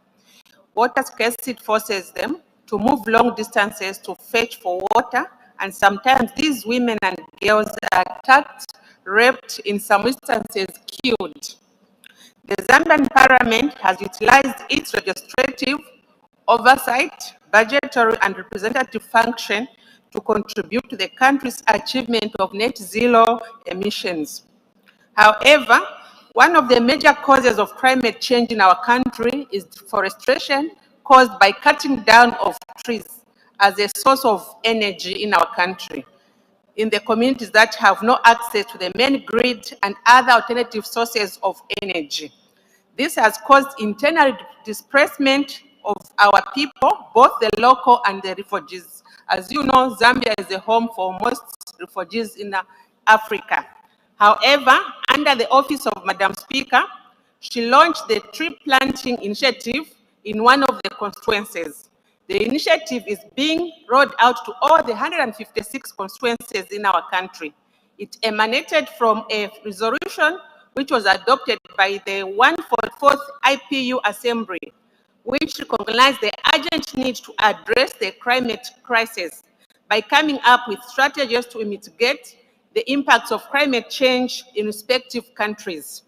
Water scarcity forces them to move long distances to fetch for water, and sometimes these women and girls are attacked, raped, in some instances killed. The Zambian parliament has utilized its legislative oversight, budgetary and representative function to contribute to the country's achievement of net zero emissions. However, one of the major causes of climate change in our country is deforestation caused by cutting down of trees as a source of energy in our country, in the communities that have no access to the main grid and other alternative sources of energy. This has caused internal displacement of our people, both the local and the refugees. As you know, Zambia is the home for most refugees in Africa. However, under the office of Madam Speaker, she launched the tree planting initiative in one of the constituencies. The initiative is being rolled out to all the 156 constituencies in our country. It emanated from a resolution which was adopted by the 144th IPU Assembly, which recognized the urgent need to address the climate crisis by coming up with strategies to mitigate the impacts of climate change in respective countries.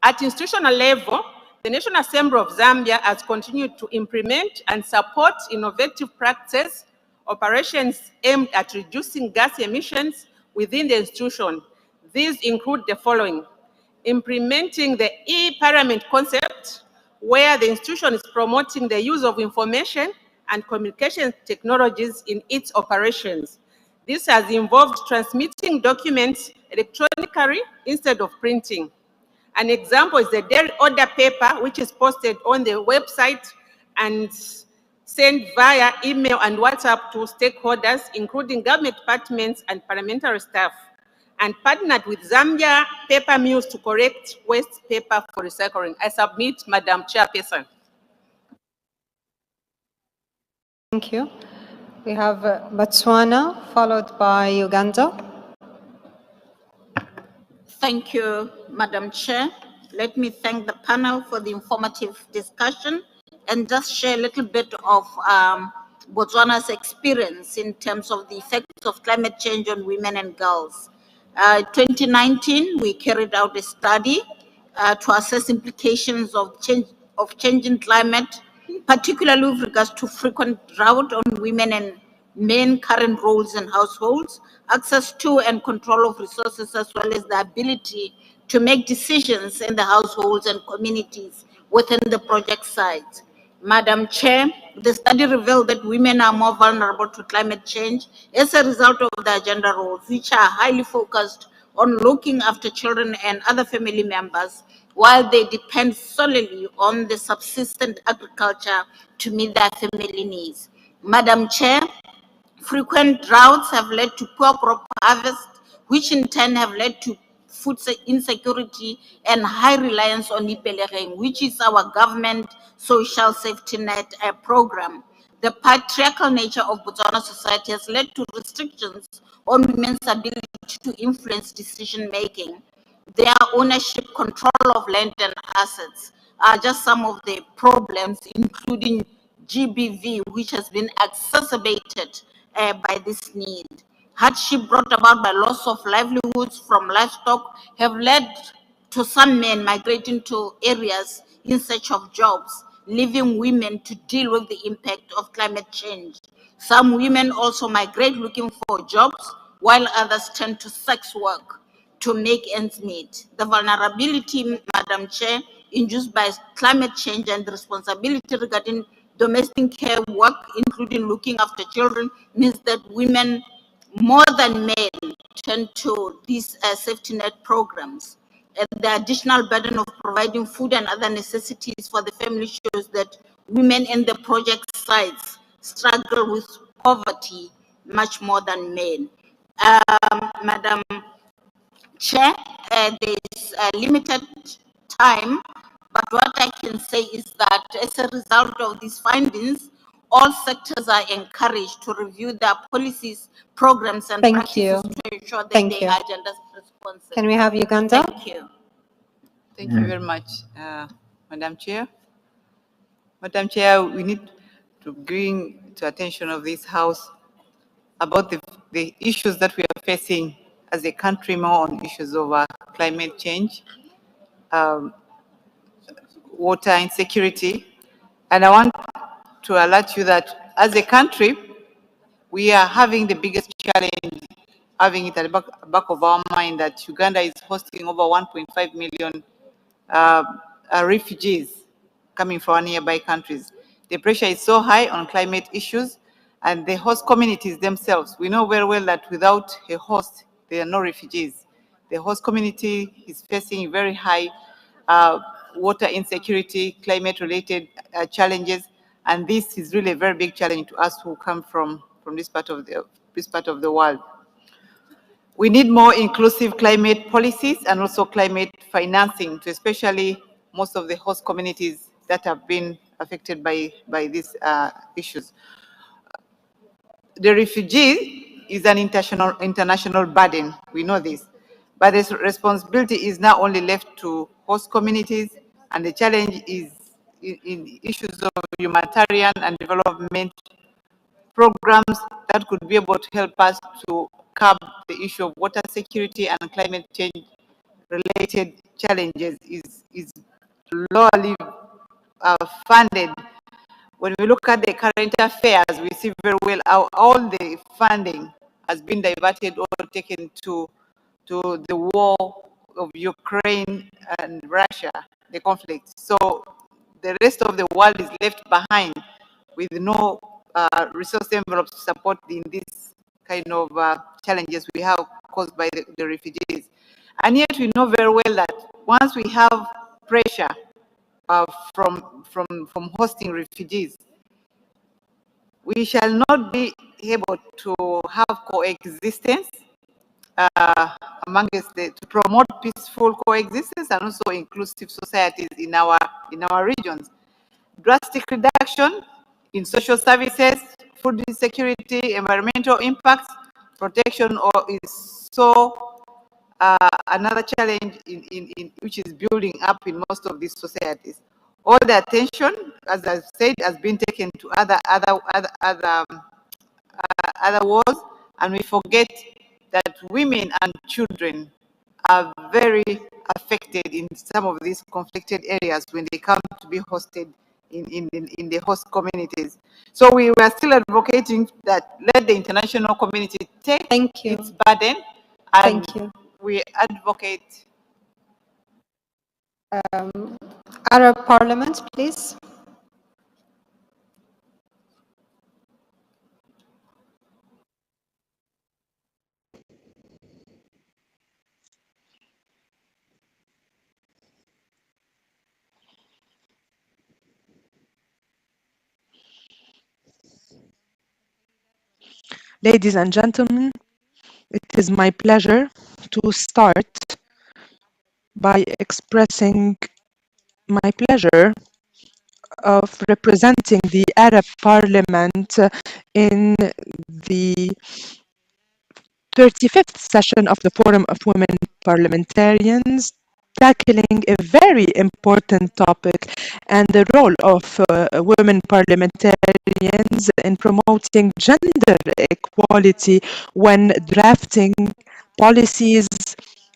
At institutional level, the National Assembly of Zambia has continued to implement and support innovative practices, operations aimed at reducing gas emissions within the institution. These include the following: implementing the e-parliament concept, where the institution is promoting the use of information and communication technologies in its operations. This has involved transmitting documents electronically instead of printing. An example is the daily order paper, which is posted on the website and sent via email and WhatsApp to stakeholders, including government departments and parliamentary staff, and partnered with Zambia paper mills to collect waste paper for recycling. I submit, Madam Chairperson. Thank you. We have Botswana, followed by Uganda. Thank you, Madam Chair. Let me thank the panel for the informative discussion and just share a little bit of Botswana's experience in terms of the effects of climate change on women and girls. 2019, we carried out a study to assess implications of changing climate, particularly with regards to frequent drought on women and men, current roles in households, access to and control of resources, as well as the ability to make decisions in the households and communities within the project sites. Madam Chair, the study revealed that women are more vulnerable to climate change as a result of their gender roles, which are highly focused on looking after children and other family members, while they depend solely on the subsistent agriculture to meet their family needs. Madam Chair, frequent droughts have led to poor crop harvest, which in turn have led to food insecurity and high reliance on Ipelering, which is our government social safety net program. The patriarchal nature of Botswana society has led to restrictions on women's ability to influence decision making. Their ownership, control of land and assets are just some of the problems, including GBV, which has been exacerbated by this need. Hardship brought about by loss of livelihoods from livestock have led to some men migrating to areas in search of jobs, leaving women to deal with the impact of climate change. Some women also migrate looking for jobs, while others turn to sex work to make ends meet. The vulnerability, Madam Chair, induced by climate change and the responsibility regarding domestic care work, including looking after children, means that women more than men turn to these safety net programs. And the additional burden of providing food and other necessities for the family shows that women in the project sites struggle with poverty much more than men. Madam Chair, there is a limited time, but what I can say is that as a result of these findings, all sectors are encouraged to review their policies, programs, and practices to ensure that they are gender responsive. Can we have Uganda? Thank you. Thank you very much, Madam Chair. Madam Chair, we need to bring to attention of this House about the issues that we are facing as a country, more on issues of climate change, water insecurity. And I want to alert you that as a country, we are having the biggest challenge, having it at the back of our mind, that Uganda is hosting over 1.5 million refugees coming from nearby countries. The pressure is so high on climate issues, and the host communities themselves. We know very well that without a host, there are no refugees. The host community is facing very high water insecurity, climate-related challenges, and this is really a very big challenge to us who come from this part of the world. We need more inclusive climate policies and also climate financing to especially most of the host communities that have been affected by these issues. The refugee is an international burden, we know this, but the responsibility is now only left to host communities, and the challenge is in issues of humanitarian and development programs that could be able to help us to curb the issue of water security and climate change related challenges is lowly funded. When we look at the current affairs, we see very well how all the funding has been diverted or taken to the war of Ukraine and Russia, the conflict. So the rest of the world is left behind with no resource envelopes to support in this kind of challenges we have caused by the refugees. And yet we know very well that once we have pressure from hosting refugees, we shall not be able to have coexistence amongst to promote peaceful coexistence and also inclusive societies in our regions. Drastic reduction in social services, food insecurity, environmental impacts, protection is so another challenge in which is building up in most of these societies. All the attention, as I've said, has been taken to other wars, and we forget that women and children are very affected in some of these conflicted areas when they come to be hosted in the host communities. So we were still advocating that let the international community take its burden, and we advocate. Arab Parliament, please. Ladies and gentlemen, it is my pleasure to start by expressing my pleasure of representing the Arab Parliament in the 35th session of the Forum of Women Parliamentarians, tackling a very important topic and the role of women parliamentarians in promoting gender equality when drafting policies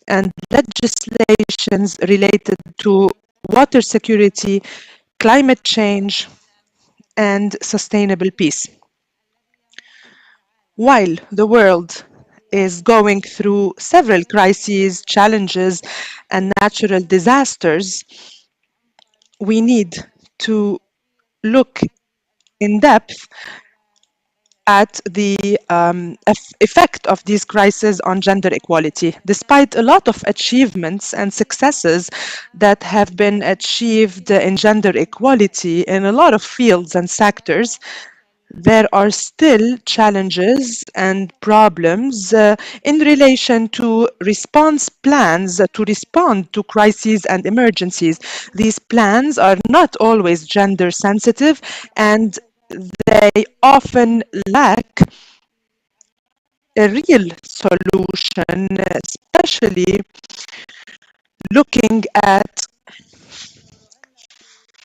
and legislations related to water security, climate change, and sustainable peace. While the world is going through several crises, challenges, and natural disasters, we need to look in depth at the effect of these crises on gender equality. Despite a lot of achievements and successes that have been achieved in gender equality in a lot of fields and sectors, there are still challenges and problems in relation to response plans to respond to crises and emergencies. These plans are not always gender sensitive, and they often lack a real solution, especially looking at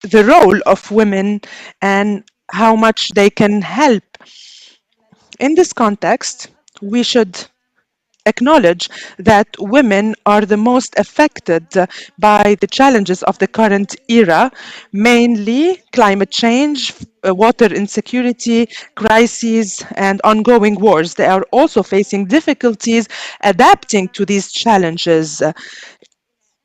the role of women and how much they can help. In this context, we should acknowledge that women are the most affected by the challenges of the current era, mainly climate change, water insecurity, crises, and ongoing wars. They are also facing difficulties adapting to these challenges.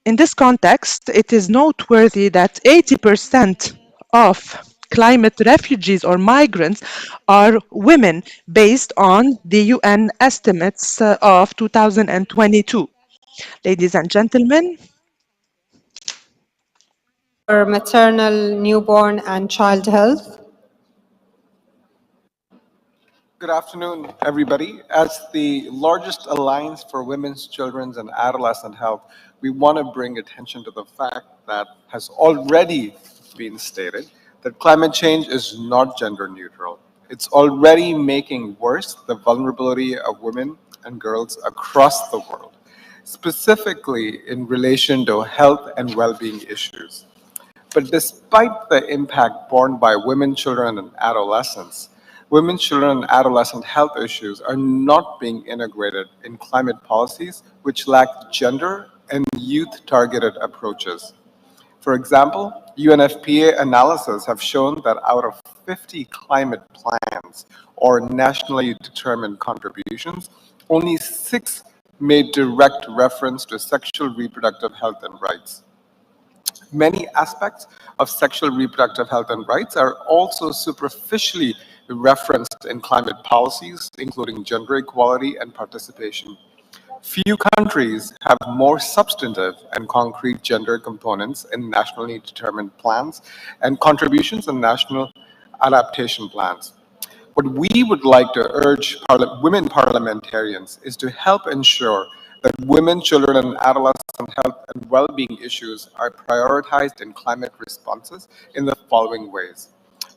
In this context, it is noteworthy that 80% of climate refugees or migrants are women based on the UN estimates of 2022. Ladies and gentlemen, For maternal, newborn, and child health. Good afternoon, everybody. As the largest alliance for women's, children's, and adolescent health, we want to bring attention to the fact that has already been stated that climate change is not gender neutral. It's already making worse the vulnerability of women and girls across the world, specifically in relation to health and well-being issues. But despite the impact borne by women, children, and adolescents, women, children, and adolescent health issues are not being integrated in climate policies which lack gender and youth-targeted approaches. For example, UNFPA analysis have shown that out of 50 climate plans or nationally determined contributions, only 6 made direct reference to sexual reproductive health and rights. Many aspects of sexual reproductive health and rights are also superficially referenced in climate policies, including gender equality and participation. Few countries have more substantive and concrete gender components in nationally determined plans and contributions in national adaptation plans. What we would like to urge women parliamentarians is to help ensure that women, children, and adolescent health and well-being issues are prioritized in climate responses in the following ways.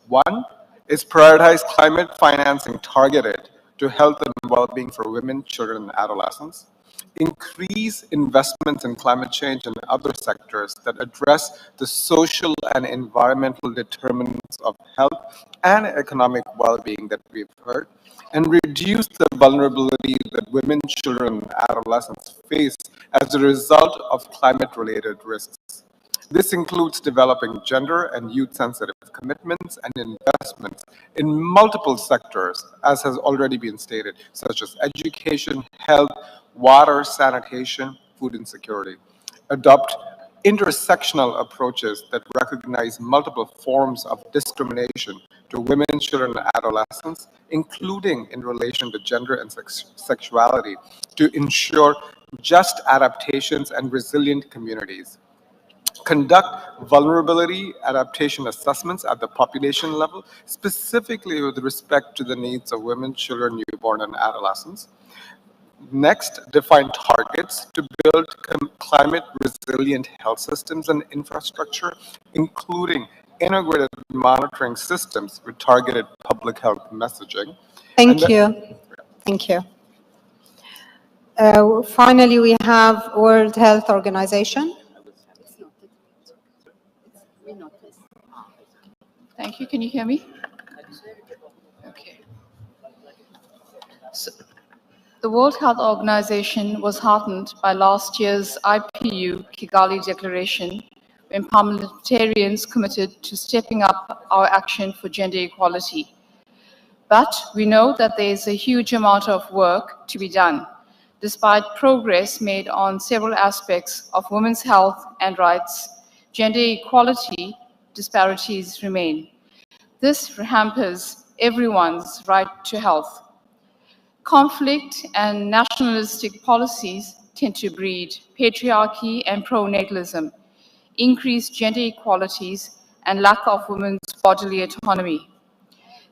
One is prioritize climate financing targeted to health and well-being for women, children, and adolescents. Increase investments in climate change and other sectors that address the social and environmental determinants of health and economic well-being that we've heard, and reduce the vulnerability that women, children, and adolescents face as a result of climate-related risks. This includes developing gender and youth-sensitive commitments and investments in multiple sectors, as has already been stated, such as education, health, water, sanitation, food insecurity. Adopt intersectional approaches that recognize multiple forms of discrimination to women, children, and adolescents, including in relation to gender and sexuality, to ensure just adaptations and resilient communities. Conduct vulnerability adaptation assessments at the population level, specifically with respect to the needs of women, children, newborn, and adolescents. Next, define targets to build climate resilient health systems and infrastructure, including integrated monitoring systems with targeted public health messaging. Thank you. Thank you. Finally, we have World Health Organization. Thank you. Can you hear me? Okay. So, the World Health Organization was heartened by last year's IPU Kigali Declaration, when parliamentarians committed to stepping up our action for gender equality. But we know that there is a huge amount of work to be done. Despite progress made on several aspects of women's health and rights, gender equality disparities remain. This hampers everyone's right to health. Conflict and nationalistic policies tend to breed patriarchy and pronatalism, increase gender inequalities, and lack of women's bodily autonomy.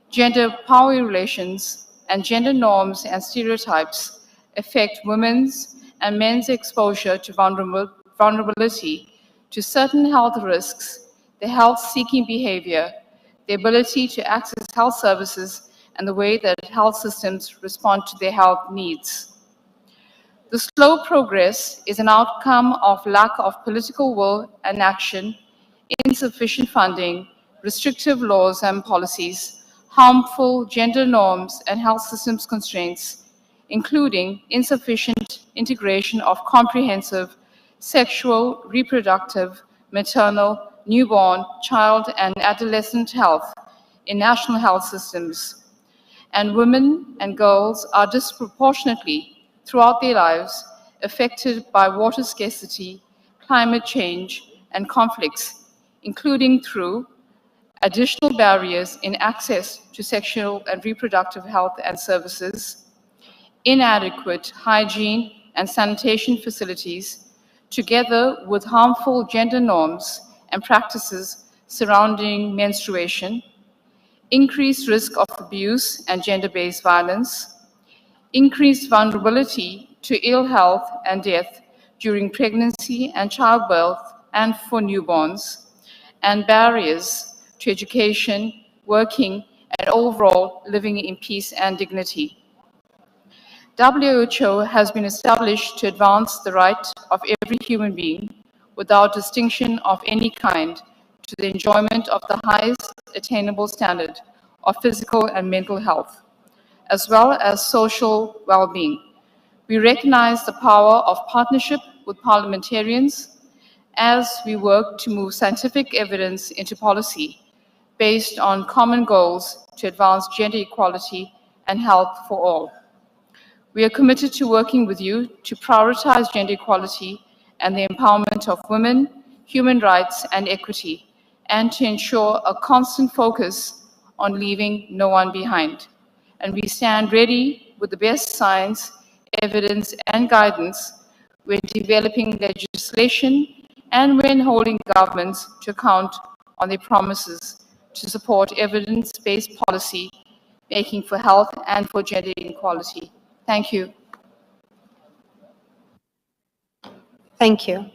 Gender power relations and gender norms and stereotypes affect women's and men's exposure to vulnerability to certain health risks, their health-seeking behavior, the ability to access health services, and the way that health systems respond to their health needs. The slow progress is an outcome of lack of political will and action, insufficient funding, restrictive laws and policies, harmful gender norms and health systems constraints, including insufficient integration of comprehensive sexual, reproductive, maternal, newborn, child, and adolescent health in national health systems. And women and girls are disproportionately, throughout their lives, affected by water scarcity, climate change, and conflicts, including through additional barriers in access to sexual and reproductive health and services, inadequate hygiene and sanitation facilities, together with harmful gender norms and practices surrounding menstruation, increased risk of abuse and gender-based violence, increased vulnerability to ill health and death during pregnancy and childbirth and for newborns, and barriers to education, working, and overall living in peace and dignity. WHO has been established to advance the right of every human being without distinction of any kind to the enjoyment of the highest attainable standard of physical and mental health, as well as social well-being. We recognize the power of partnership with parliamentarians as we work to move scientific evidence into policy based on common goals to advance gender equality and health for all. We are committed to working with you to prioritize gender equality and the empowerment of women, human rights, and equity, and to ensure a constant focus on leaving no one behind. And we stand ready with the best science, evidence, and guidance when developing legislation and when holding governments to account on their promises to support evidence-based policy making for health and for gender equality. Thank you. Thank you.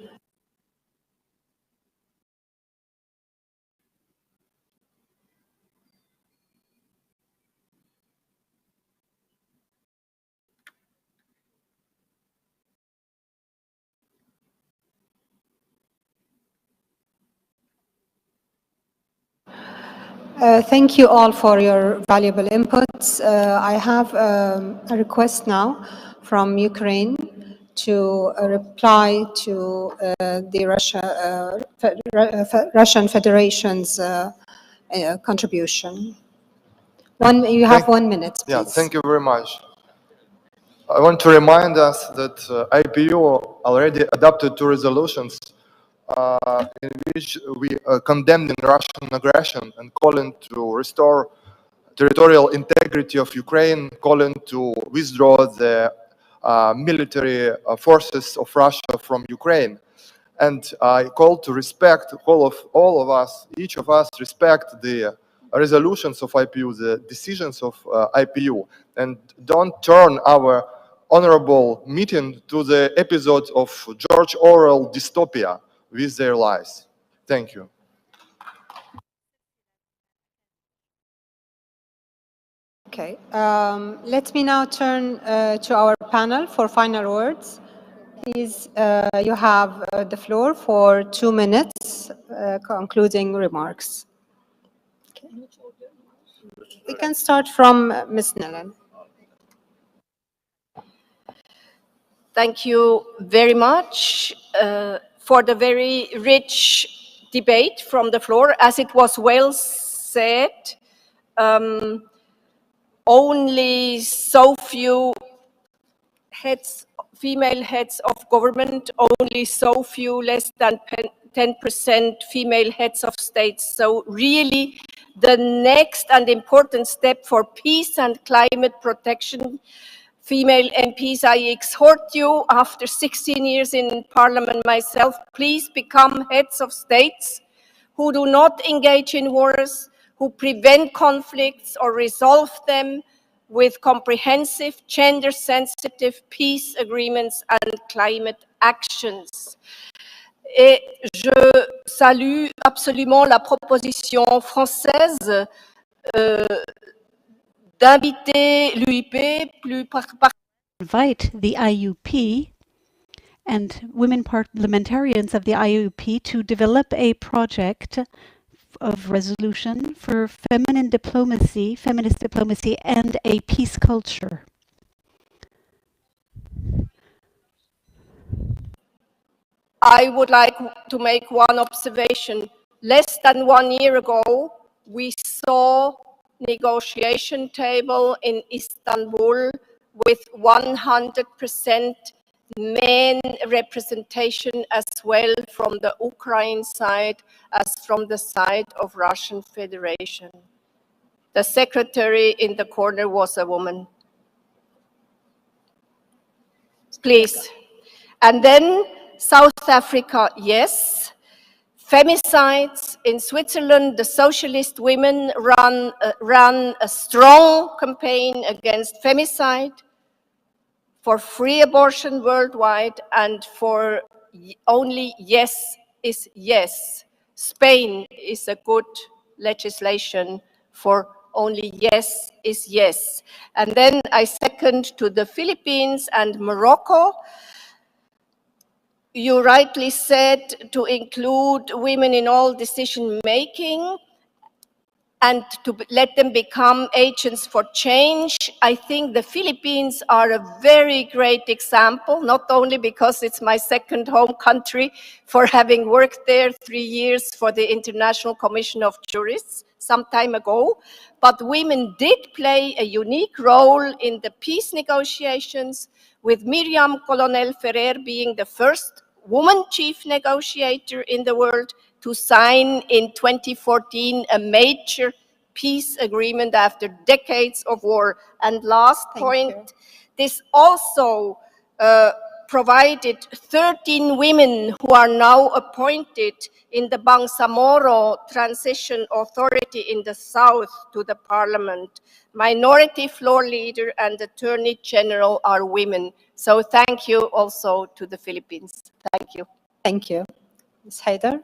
Thank you all for your valuable inputs. I have a request now from Ukraine to reply to the Russian Federation's contribution. You have 1 minute, please. Yeah, thank you very much. I want to remind us that IPU already adopted 2 resolutions in which we condemned Russian aggression and calling to restore territorial integrity of Ukraine, calling to withdraw the military forces of Russia from Ukraine. And I call to respect all of us, each of us respect the resolutions of IPU, the decisions of IPU, and don't turn our honorable meeting to the episode of George Orwell dystopia with their lies. Thank you. Okay, let me now turn to our panel for final words. Please, you have the floor for 2 minutes, concluding remarks. Okay. We can start from Ms. Nellen. Thank you very much for the very rich debate from the floor. As it was well said, only so few female heads of government, only so few, less than 10% female heads of states. So really, the next and important step for peace and climate protection, female MPs, I exhort you, after 16 years in Parliament myself, please become heads of states who do not engage in wars, who prevent conflicts or resolve them with comprehensive, gender-sensitive peace agreements and climate actions. Et je salue absolument la proposition française d'inviter l'UIP, plus invite the IUP and women parliamentarians of the IUP to develop a project of resolution for feminine diplomacy, feminist diplomacy, and a peace culture. I would like to make one observation. Less than 1 year ago, we saw negotiation table in Istanbul with 100% men representation as well from the Ukraine side as from the side of Russian Federation. The secretary in the corner was a woman. Please. And then South Africa, yes. Femicides in Switzerland, the socialist women ran a strong campaign against femicide, for free abortion worldwide, and for only yes is yes. Spain is a good legislation for only yes is yes. And then I second to the Philippines and Morocco. You rightly said to include women in all decision making and to let them become agents for change. I think the Philippines are a very great example, not only because it's my second home country for having worked there 3 years for the International Commission of Jurists some time ago, but women did play a unique role in the peace negotiations, with Miriam Colonel Ferrer being the first woman chief negotiator in the world, to sign in 2014 a major peace agreement after decades of war. And last point, this also provided 13 women who are now appointed in the Bangsamoro Transition Authority in the south to the parliament. Minority floor leader and attorney general are women. So thank you also to the Philippines. Thank you. Thank you. Ms. Haidar?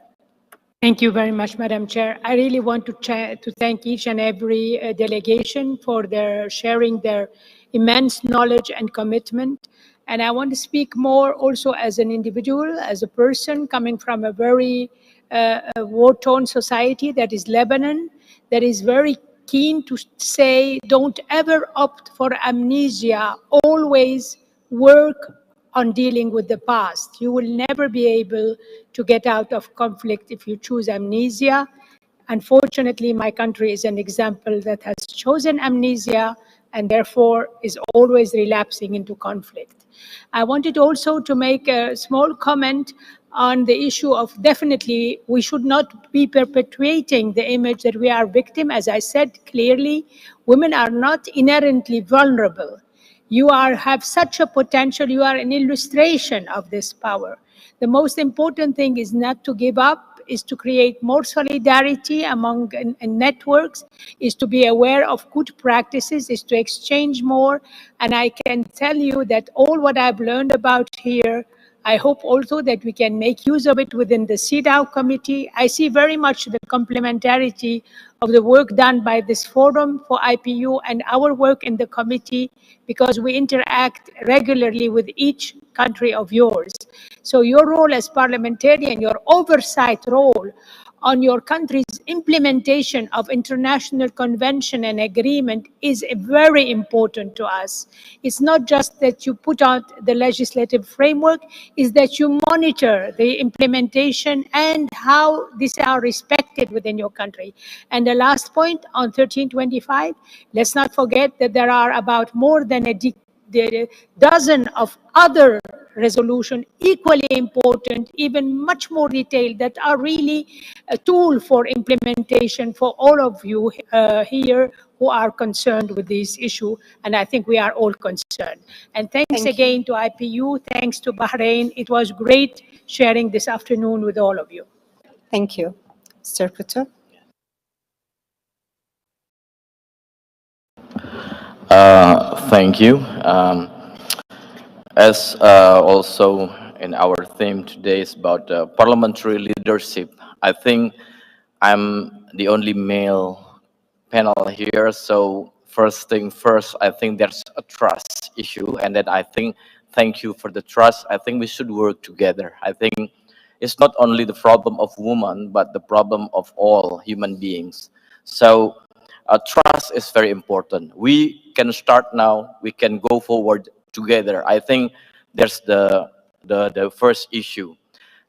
Thank you very much, Madam Chair. I really want to thank each and every delegation for their sharing their immense knowledge and commitment. And I want to speak more also as an individual, as a person coming from a very war-torn society that is Lebanon, that is very keen to say, don't ever opt for amnesia, always work on dealing with the past. You will never be able to get out of conflict if you choose amnesia. Unfortunately, my country is an example that has chosen amnesia and therefore is always relapsing into conflict. I wanted also to make a small comment on the issue of definitely we should not be perpetuating the image that we are victim. As I said clearly, women are not inherently vulnerable. You have such a potential, you are an illustration of this power. The most important thing is not to give up, is to create more solidarity among networks, is to be aware of good practices, is to exchange more. And I can tell you that all what I've learned about here, I hope also that we can make use of it within the CEDAW committee. I see very much the complementarity of the work done by this forum for IPU and our work in the committee, because we interact regularly with each country of yours. So your role as parliamentarian, your oversight role on your country's implementation of international convention and agreement is very important to us. It's not just that you put out the legislative framework, it's that you monitor the implementation and how these are respected within your country. And the last point on 1325, let's not forget that there are about more than a dozen of other resolutions equally important, even much more detailed, that are really a tool for implementation for all of you here who are concerned with this issue. And I think we are all concerned. And thanks again to IPU, thanks to Bahrain. It was great sharing this afternoon with all of you. Thank you. Mr. Kutu? Thank you. As also in our theme today is about parliamentary leadership, I think I'm the only male panel here, so first thing first, I think there's a trust issue, and then I think, thank you for the trust. I think we should work together. I think it's not only the problem of women, but the problem of all human beings. So trust is very important. We can start now, we can go forward together. I think there's the first issue.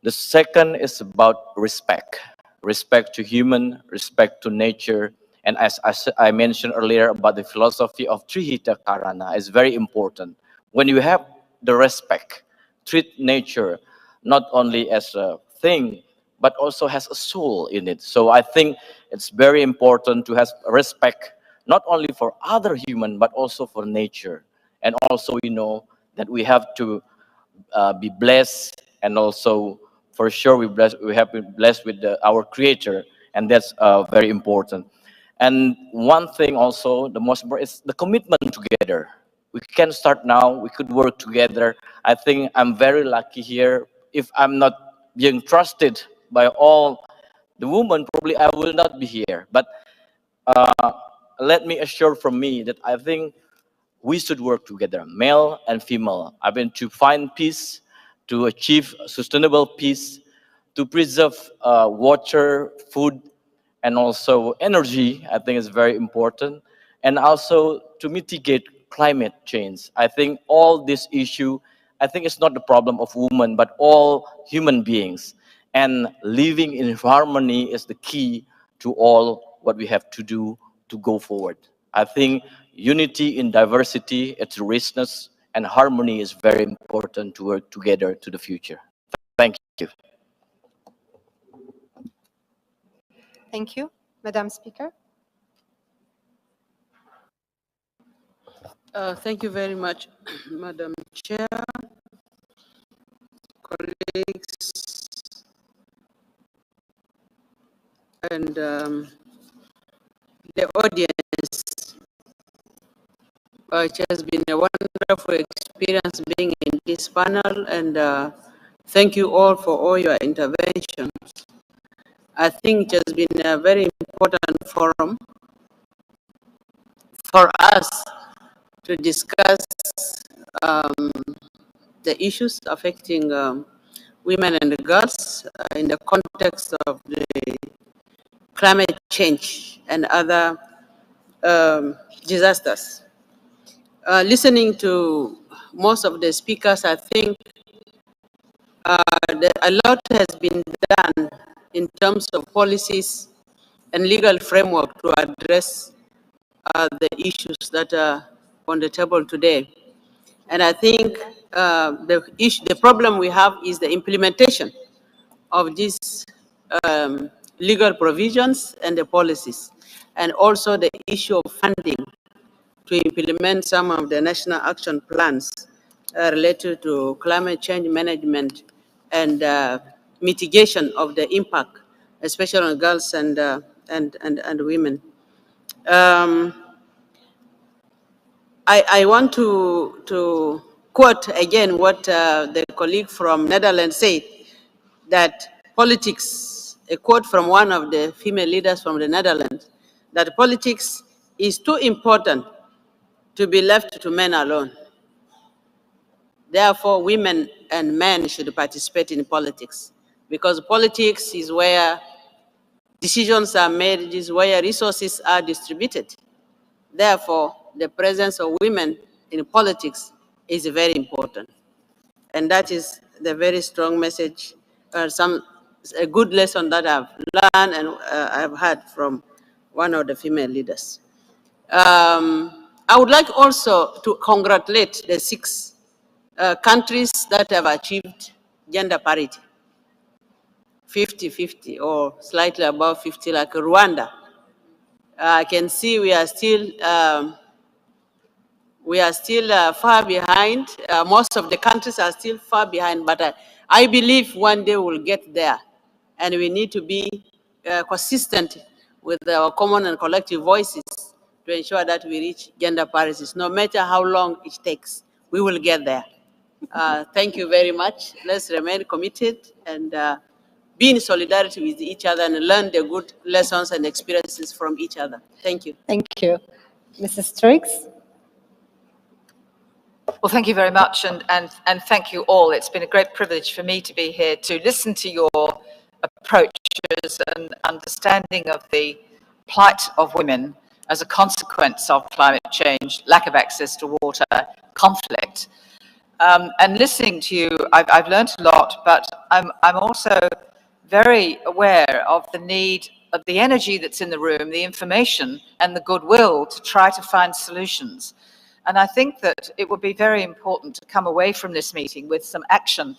The second is about respect. Respect to human, respect to nature. And as I mentioned earlier about the philosophy of Trihita Karana is very important. When you have the respect, treat nature not only as a thing, but also has a soul in it. So I think it's very important to have respect, not only for other human, but also for nature. And also, you know, that we have to be blessed, and also for sure we have been blessed with our Creator, and that's very important. And one thing also, the most important is the commitment together. We can start now, we could work together. I think I'm very lucky here. If I'm not being trusted by all the women, probably I will not be here. But let me assure from me that I think we should work together, male and female. I mean, to find peace, to achieve sustainable peace, to preserve water, food, and also energy. I think is very important. And also to mitigate climate change. I think all this issue, I think it's not the problem of women, but all human beings. And living in harmony is the key to all what we have to do to go forward. I think unity in diversity, its richness, and harmony is very important to work together to the future. Thank you. you. Thank you. Madam Speaker. Thank you very much, Madam Chair, colleagues, and the audience. It has been a wonderful experience being in this panel, and thank you all for all your interventions. I think it has been a very important forum for us to discuss the issues affecting women and girls in the context of the climate change and other disasters. Listening to most of the speakers, I think a lot has been done in terms of policies and legal framework to address the issues that are on the table today. And I think the problem we have is the implementation of these legal provisions and the policies, and also the issue of funding to implement some of the national action plans related to climate change management and mitigation of the impact, especially on girls and women. I want to quote again what the colleague from Netherlands said, that politics, a quote from one of the female leaders from the Netherlands, that politics is too important to be left to men alone. Therefore, women and men should participate in politics, because politics is where decisions are made, it is where resources are distributed. Therefore, the presence of women in politics is very important. And that is the very strong message, a good lesson that I've learned and I've heard from one of the female leaders. I would like also to congratulate the 6 countries that have achieved gender parity, 50-50 or slightly above 50, like Rwanda. I can see we are still far behind. Most of the countries are still far behind, but I believe one day we'll get there. And we need to be consistent with our common and collective voices to ensure that we reach gender parity. No matter how long it takes, we will get there. Thank you very much. Let's remain committed and be in solidarity with each other and learn the good lessons and experiences from each other. Thank you. Thank you. Mrs. Triggs. Well, thank you very much, and thank you all. It's been a great privilege for me to be here to listen to your approaches and understanding of the plight of women as a consequence of climate change, lack of access to water, conflict. And listening to you, I've learned a lot, but I'm also very aware of the need of the energy that's in the room, the information and the goodwill to try to find solutions. And I think that it would be very important to come away from this meeting with some action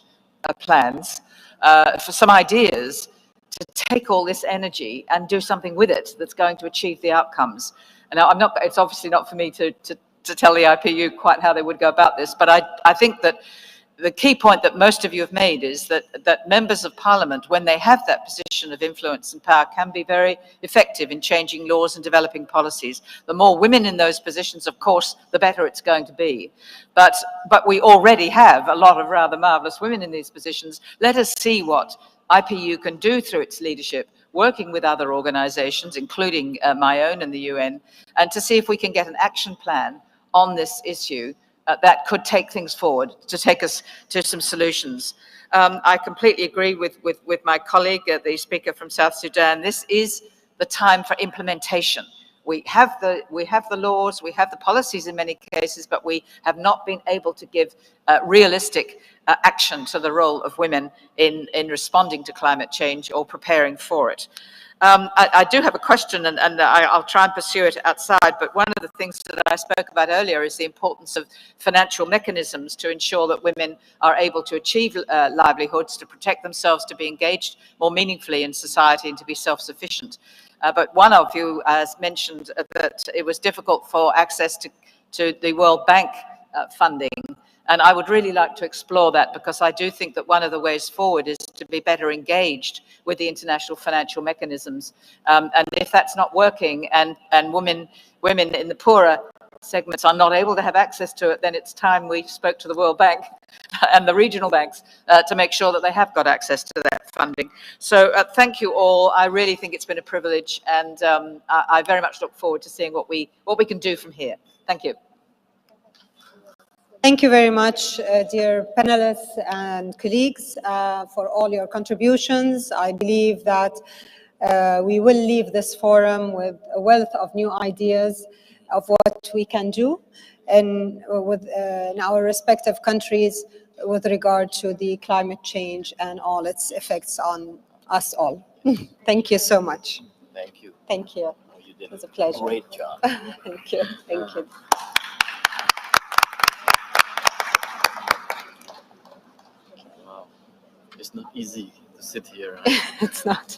plans, for some ideas to take all this energy and do something with it that's going to achieve the outcomes. And it's obviously not for me to tell the IPU quite how they would go about this, but I think that the key point that most of you have made is that members of parliament, when they have that position of influence and power, can be very effective in changing laws and developing policies. The more women in those positions, of course, the better it's going to be. But we already have a lot of rather marvelous women in these positions. Let us see what IPU can do through its leadership, working with other organizations, including my own and the UN, and to see if we can get an action plan on this issue that could take things forward, to take us to some solutions. I completely agree with my colleague, the speaker from South Sudan. This is the time for implementation. We have the laws, we have the policies in many cases, but we have not been able to give realistic action to the role of women in responding to climate change or preparing for it. I do have a question, and I'll try and pursue it outside, but one of the things that I spoke about earlier is the importance of financial mechanisms to ensure that women are able to achieve livelihoods, to protect themselves, to be engaged more meaningfully in society, and to be self-sufficient. But one of you has mentioned that it was difficult for access to the World Bank funding. And I would really like to explore that, because I do think that one of the ways forward is to be better engaged with the international financial mechanisms. And if that's not working, and women in the poorer segments are not able to have access to it, then it's time we spoke to the World Bank and the regional banks to make sure that they have got access to that funding. So thank you all. I really think it's been a privilege, and I very much look forward to seeing what we can do from here. Thank you. Thank you very much, dear panelists and colleagues, for all your contributions. I believe that we will leave this forum with a wealth of new ideas of what we can do in our respective countries with regard to the climate change and all its effects on us all. Thank you so much. Thank you. Thank you. You did It was a pleasure. Great job. Thank you. Thank you. Wow. It's not easy to sit here. It's not.